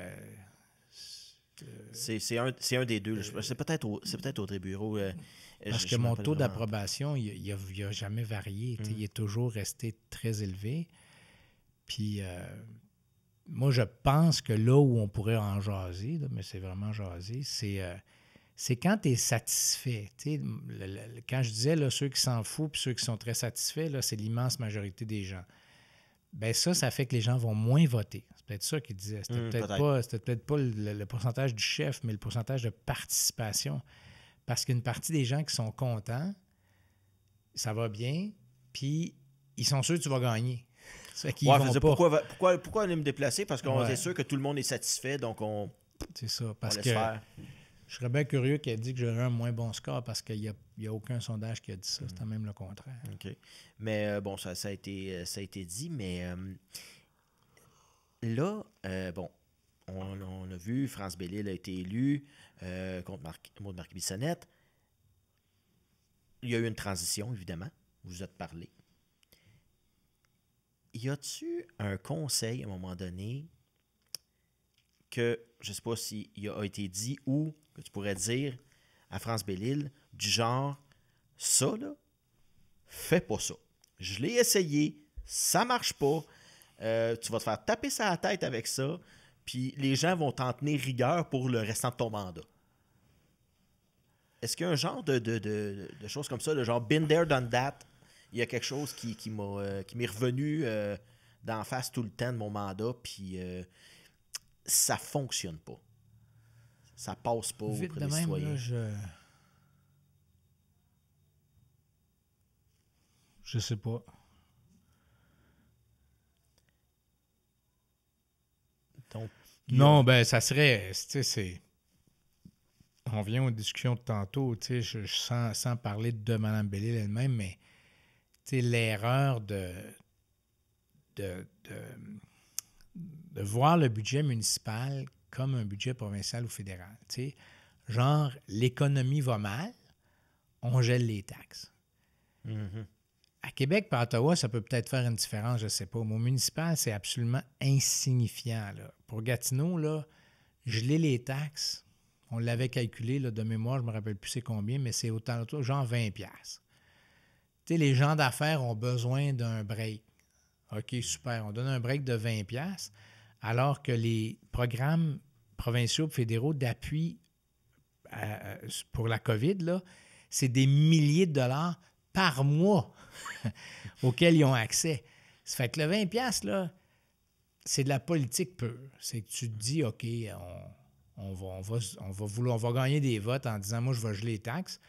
C'est un des deux. C'est peut-être Audrey Bureau. parce que mon taux d'approbation, il a jamais varié. Il est toujours resté très élevé. Puis moi, je pense que là où on pourrait en jaser, là, mais c'est vraiment jaser, c'est quand tu es satisfait. Quand je disais là, ceux qui s'en foutent puis ceux qui sont très satisfaits, là, c'est l'immense majorité des gens. Bien, ça fait que les gens vont moins voter. C'est peut-être ça qu'il disait. C'était peut-être pas le pourcentage du chef, mais le pourcentage de participation. Parce qu'une partie des gens qui sont contents, ça va bien, puis ils sont sûrs que tu vas gagner. Ça fait qu'ils vont pas. Pourquoi aller me déplacer? Parce qu'on est sûr que tout le monde est satisfait, donc on C'est ça, parce laisse que faire. je serais bien curieux qu'elle dise que j'aurais un moins bon score parce qu'il n'y a aucun sondage qui a dit ça. C'est même le contraire. OK. Mais bon, ça a été dit, mais là, bon, on a vu, France Bellil a été élu contre Maud Marquis-Bissonnette. Il y a eu une transition, évidemment. Vous vous êtes parlé. Y a-tu un conseil, à un moment donné, que, je ne sais pas s'il a été dit ou que tu pourrais dire à France Bellil, du genre, ça, là, fais pas ça. Je l'ai essayé, ça marche pas. Tu vas te faire taper sur la tête avec ça, puis les gens vont t'en tenir rigueur pour le restant de ton mandat. Est-ce qu'il y a un genre de choses comme ça, le genre been there, done that? Il y a quelque chose qui m'est revenu d'en face tout le temps de mon mandat, puis ça fonctionne pas. Ça passe pas Vite auprès de des même, citoyens. là, je sais pas. Donc, Non, ben ça serait, tu sais, on vient aux discussions de tantôt, tu sais, sans parler de Mme Bellil elle-même, mais tu sais, l'erreur de voir le budget municipal comme un budget provincial ou fédéral. Tu sais, genre, l'économie va mal, on gèle les taxes. Mm-hmm. À Québec et à Ottawa, ça peut peut-être faire une différence, je ne sais pas. Mais au municipal, c'est absolument insignifiant. Là. Pour Gatineau, là, geler les taxes, on l'avait calculé là, de mémoire, je ne me rappelle plus c'est combien, mais c'est autant, genre 20$. Tu sais, les gens d'affaires ont besoin d'un break. OK, super. On donne un break de 20$, alors que les programmes provinciaux et fédéraux d'appui pour la COVID, là, c'est des milliers de dollars par mois auxquels ils ont accès. Ça fait que le 20$, là, c'est de la politique pure. C'est que tu te dis, OK, on va gagner des votes en disant, moi, je vais geler les taxes.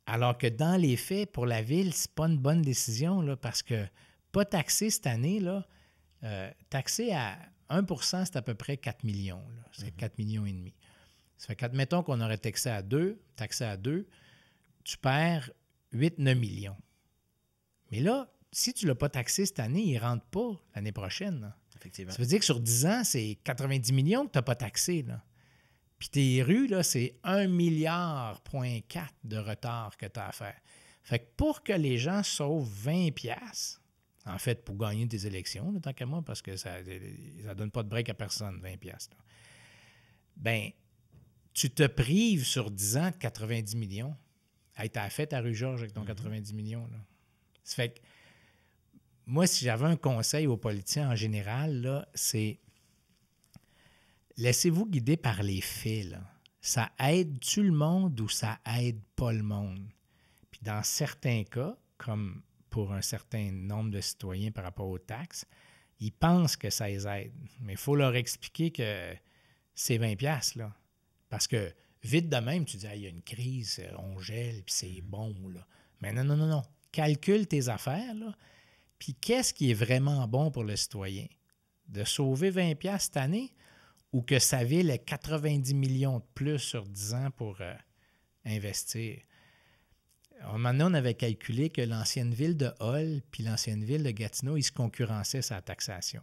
Alors que dans les faits, pour la ville, c'est pas une bonne décision, là, parce que pas taxer cette année, là, taxer à 1%, c'est à peu près 4 millions. Là. C'est 4 millions et demi. Ça fait qu'admettons qu'on aurait taxé à 2, tu perds 8-9 millions. Mais là, si tu ne l'as pas taxé cette année, il ne rentre pas l'année prochaine. Là. Effectivement. Ça veut dire que sur 10 ans, c'est 90 millions que tu n'as pas taxé. Là. Puis tes rues, là, c'est 1,4 milliard de retard que tu as à faire. Fait que pour que les gens sauvent 20$, en fait, pour gagner des élections, là, tant qu'à moi, parce que ça ne donne pas de break à personne, 20$. Là. Ben, tu te prives sur 10 ans de 90 millions. Hey, t'as fait ta rue Georges avec ton 90 millions. Là. Ça fait que moi, si j'avais un conseil aux politiciens en général, là, c'est laissez-vous guider par les faits. Là. Ça aide-tu le monde ou ça aide pas le monde? Puis dans certains cas, comme pour un certain nombre de citoyens par rapport aux taxes, ils pensent que ça les aide. Mais il faut leur expliquer que c'est 20$. Là. Parce que vite de même, tu dis, il y a une crise, on gèle, puis c'est bon. Là. Mais non. Calcule tes affaires, là. Puis qu'est-ce qui est vraiment bon pour le citoyen? De sauver 20$ cette année ou que sa ville ait 90 millions de plus sur 10 ans pour investir. À un moment donné, on avait calculé que l'ancienne ville de Hull puis l'ancienne ville de Gatineau, ils se concurrençaient sur la taxation.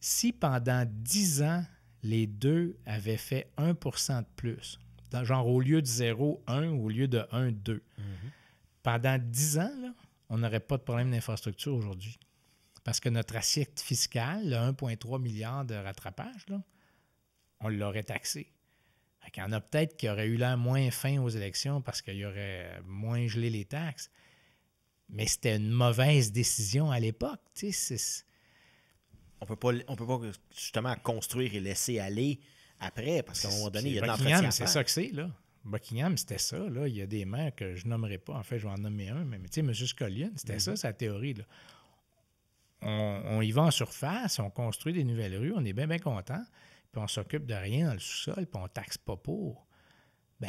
Si pendant 10 ans, les deux avaient fait 1 % de plus, genre au lieu de 0,1 au lieu de 1,2, pendant 10 ans, là, on n'aurait pas de problème d'infrastructure aujourd'hui. Parce que notre assiette fiscale, le 1,3 milliard de rattrapage, là, on l'aurait taxé. Il y en a peut-être qui auraient eu l'air moins fin aux élections parce qu'il y aurait moins gelé les taxes. Mais c'était une mauvaise décision à l'époque. On peut pas justement construire et laisser aller après, parce qu'à un moment donné, il y a de l'entretien à faire. C'est ça que c'est, là. Buckingham, c'était ça. Là. Il y a des maires que je nommerai pas. En fait, je vais en nommer un. Mais tu sais, M. Scullion, c'était ça, sa théorie. Là. On y va en surface, on construit des nouvelles rues, on est bien, bien content. Puis on s'occupe de rien dans le sous-sol, puis on taxe pas pour. Ben,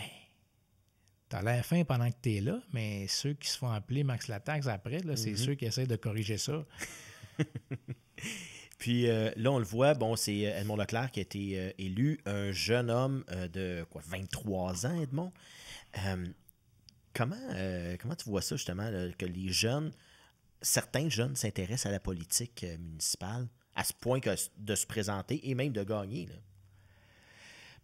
t'as l'air fin pendant que t'es là, mais ceux qui se font appeler Max Lataxe après, là, c'est ceux qui essaient de corriger ça. Puis là, on le voit, bon, c'est Edmond Leclerc qui a été élu, un jeune homme de 23 ans, Edmond. Comment tu vois ça, justement, là, que les jeunes, certains jeunes s'intéressent à la politique municipale à ce point que de se présenter et même de gagner? Là?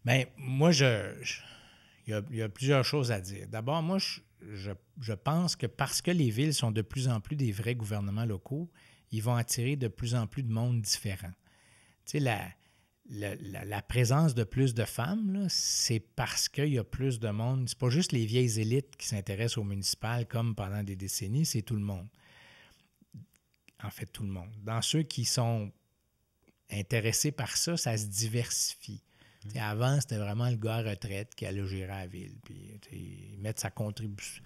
Bien, moi, il y a plusieurs choses à dire. D'abord, moi, je pense que parce que les villes sont de plus en plus des vrais gouvernements locaux, ils vont attirer de plus en plus de monde différent. Tu sais, la présence de plus de femmes, là, c'est parce qu'il y a plus de monde. C'est pas juste les vieilles élites qui s'intéressent au municipal comme pendant des décennies, c'est tout le monde. En fait, tout le monde. Dans ceux qui sont intéressés par ça, ça se diversifie. Avant, c'était vraiment le gars à retraite qui allait gérer la ville, puis mettre sa contribution,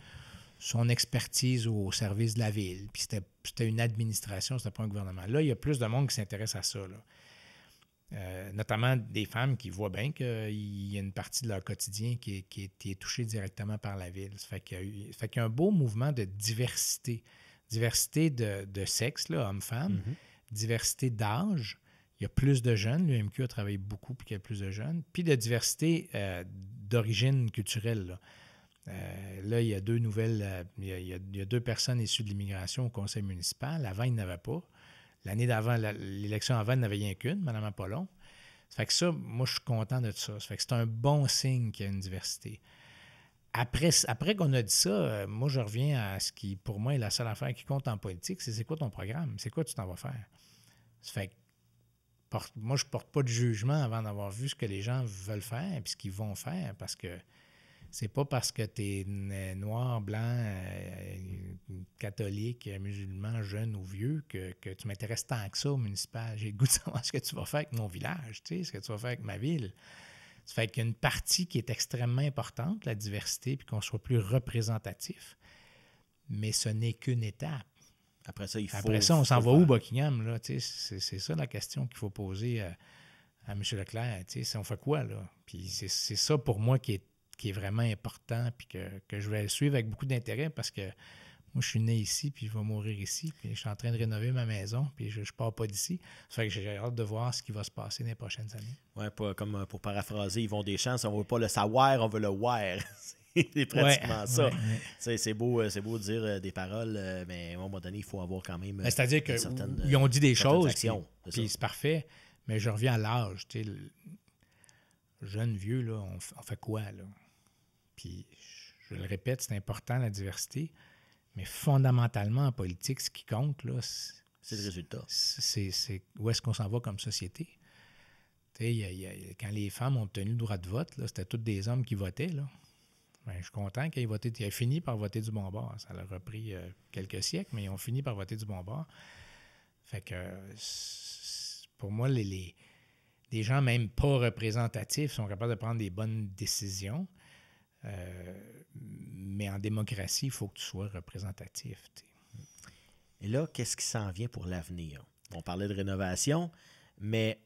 son expertise au service de la ville. Puis c'était une administration, c'était pas un gouvernement. Là, il y a plus de monde qui s'intéresse à ça. Là. Notamment des femmes qui voient bien qu'il y a une partie de leur quotidien qui est touchée directement par la ville. Ça fait qu'il y a un beau mouvement de diversité. Diversité de sexe, là, hommes-femmes, diversité d'âge. Il y a plus de jeunes. L'UMQ a travaillé beaucoup pour qu'il y ait plus de jeunes. Puis de diversité d'origine culturelle. Là, il y a deux nouvelles. Il y a deux personnes issues de l'immigration au conseil municipal. Avant, il n'y en avait pas. L'année d'avant, l'élection avant, il n'y en avait rien qu'une, Mme Apollon. Ça fait que ça, moi, je suis content de ça. Ça fait que c'est un bon signe qu'il y a une diversité. Après qu'on a dit ça, moi, je reviens à ce qui, pour moi, est la seule affaire qui compte en politique, c'est quoi ton programme? C'est quoi tu t'en vas faire? Ça fait que moi, je ne porte pas de jugement avant d'avoir vu ce que les gens veulent faire et ce qu'ils vont faire, parce que c'est pas parce que tu es noir, blanc, catholique, musulman, jeune ou vieux que tu m'intéresses tant que ça au municipal. J'ai le goût de savoir ce que tu vas faire avec mon village, tu sais, ce que tu vas faire avec ma ville. Ça fait qu'il y a une partie qui est extrêmement importante, la diversité, puis qu'on soit plus représentatif. Mais ce n'est qu'une étape. Après ça, on s'en va où, Buckingham? Là, c'est ça la question qu'il faut poser à M. Leclerc. On fait quoi, là? Puis c'est ça, pour moi, qui est vraiment important, puis que je vais suivre avec beaucoup d'intérêt, parce que moi, je suis né ici, puis je vais mourir ici, puis je suis en train de rénover ma maison, puis je ne pars pas d'ici. Ça fait que j'ai hâte de voir ce qui va se passer dans les prochaines années. Oui, comme pour paraphraser Yvon Deschamps, on ne veut pas le savoir, on veut le voir. C'est pratiquement ça. Ouais. C'est beau de dire des paroles, mais à un moment donné, il faut avoir quand même. C'est-à-dire qu'ils ont dit des choses, puis c'est parfait, mais je reviens à l'âge. Jeune, vieux, là, on fait quoi, là? Puis, je le répète, c'est important, la diversité. Mais fondamentalement, en politique, ce qui compte, là, c'est le résultat. C'est où est-ce qu'on s'en va comme société. Quand les femmes ont obtenu le droit de vote, là, c'était tous des hommes qui votaient. Là. Ben, je suis content qu'ils aient fini par voter du bon bord. Ça leur a pris quelques siècles, mais ils ont fini par voter du bon bord. Fait que, pour moi, les gens même pas représentatifs sont capables de prendre des bonnes décisions. Mais en démocratie, il faut que tu sois représentatif. T'sais. Et là, qu'est-ce qui s'en vient pour l'avenir? On parlait de rénovation, mais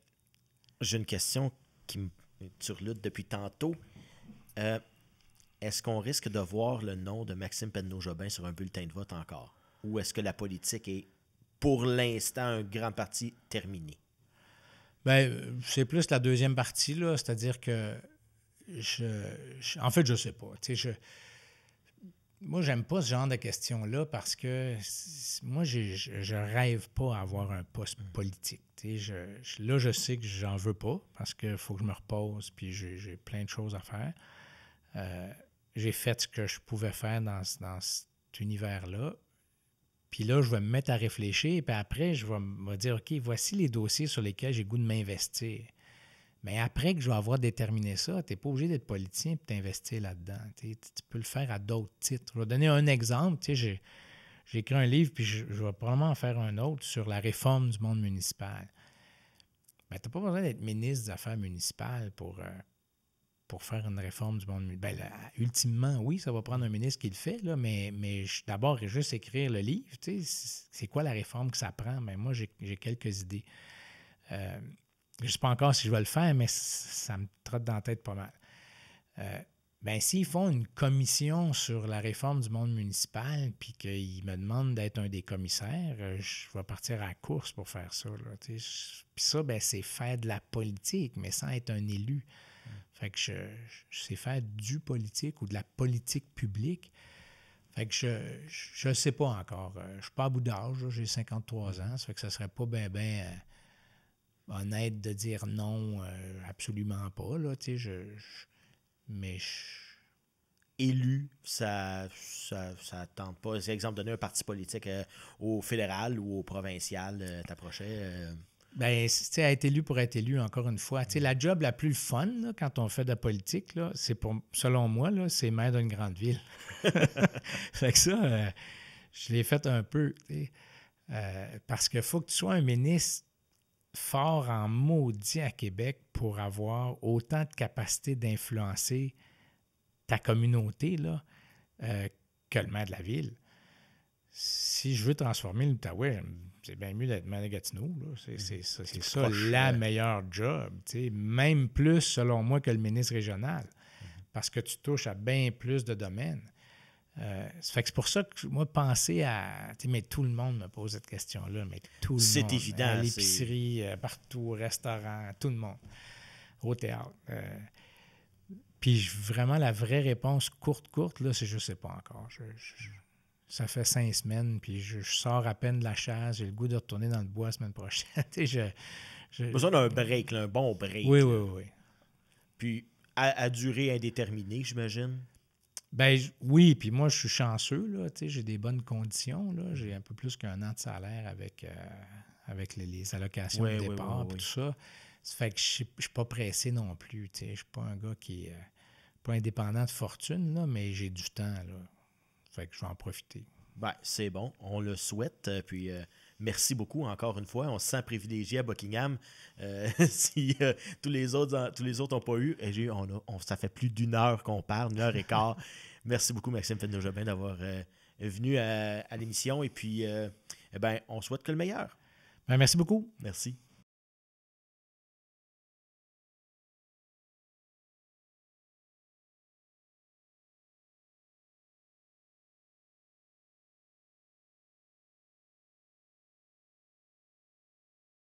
j'ai une question qui me turlute depuis tantôt. Est-ce qu'on risque de voir le nom de Maxime Pedneau-Jobin sur un bulletin de vote encore? Ou est-ce que la politique est, pour l'instant, en grande partie terminée? Bien, c'est plus la deuxième partie, là, c'est-à-dire que en fait, je sais pas. Moi, j'aime pas ce genre de questions-là parce que moi, je rêve pas à avoir un poste politique. Là, je sais que j'en veux pas parce qu'il faut que je me repose puis j'ai plein de choses à faire. J'ai fait ce que je pouvais faire dans cet univers-là. Puis là, je vais me mettre à réfléchir, puis après, je vais me dire, OK, voici les dossiers sur lesquels j'ai goût de m'investir. Mais après que je vais avoir déterminé ça, tu n'es pas obligé d'être politicien et t'investir là-dedans. Tu peux le faire à d'autres titres. Je vais donner un exemple. J'ai écrit un livre, puis je vais probablement en faire un autre sur la réforme du monde municipal. Mais tu n'as pas besoin d'être ministre des Affaires municipales pour faire une réforme du monde municipal. Bien, ultimement, oui, ça va prendre un ministre qui le fait, là, mais d'abord, juste écrire le livre, c'est quoi la réforme que ça prend? Bien, moi, j'ai quelques idées. Je ne sais pas encore si je vais le faire, mais ça me trotte dans la tête pas mal. Bien, s'ils font une commission sur la réforme du monde municipal puis qu'ils me demandent d'être un des commissaires, je vais partir à la course pour faire ça. Puis ça, bien, c'est faire de la politique, mais sans être un élu. Fait que je sais faire du politique ou de la politique publique. Fait que je ne sais pas encore. Je ne suis pas à bout d'âge, j'ai 53 ans. Ça fait que ça ne serait pas bien honnête de dire non, absolument pas. Là, mais élu, ça tente pas. C'est exemple donner un parti politique au fédéral ou au provincial, t'approchais. Bien, être élu pour être élu, encore une fois. La job la plus fun, là, quand on fait de la politique, là, c'est selon moi, là, c'est maire d'une grande ville. Fait que ça, je l'ai fait un peu. Parce qu'il faut que tu sois un ministre fort en maudit à Québec pour avoir autant de capacité d'influencer ta communauté là, que le maire de la ville. Si je veux transformer l'Outaouais, c'est bien mieux d'être maire de Gatineau. Là. C'est ça proche, la meilleure job. Même plus, selon moi, que le ministre régional. Parce que tu touches à bien plus de domaines. Ça fait que c'est pour ça que moi, penser à... Mais tout le monde me pose cette question-là. Mais tout le monde. C'est évident. À l'épicerie, partout, au restaurant, tout le monde. Au théâtre. Puis vraiment, la vraie réponse courte, là, c'est je ne sais pas encore. Ça fait 5 semaines, puis je sors à peine de la chasse. J'ai le goût de retourner dans le bois la semaine prochaine. J'ai besoin d'un break, là, un bon break. Oui. Puis à durée indéterminée, j'imagine? Ben oui, puis moi, je suis chanceux. Là, j'ai des bonnes conditions. Là. J'ai un peu plus qu'un an de salaire avec les allocations de départ et tout ça. Ça fait que je ne suis pas pressé non plus. Je ne suis pas un gars qui est pas indépendant de fortune, là, mais j'ai du temps. Là. Fait que je vais en profiter. Ben, c'est bon, on le souhaite. Puis merci beaucoup encore une fois. On se sent privilégié à Buckingham. Si tous les autres n'ont pas eu, ça fait plus d'1 heure qu'on parle, 1h15. Merci beaucoup, Maxime Penneau-Jobin, d'avoir venu à l'émission. Et puis, on souhaite que le meilleur. Ben, merci beaucoup. Merci.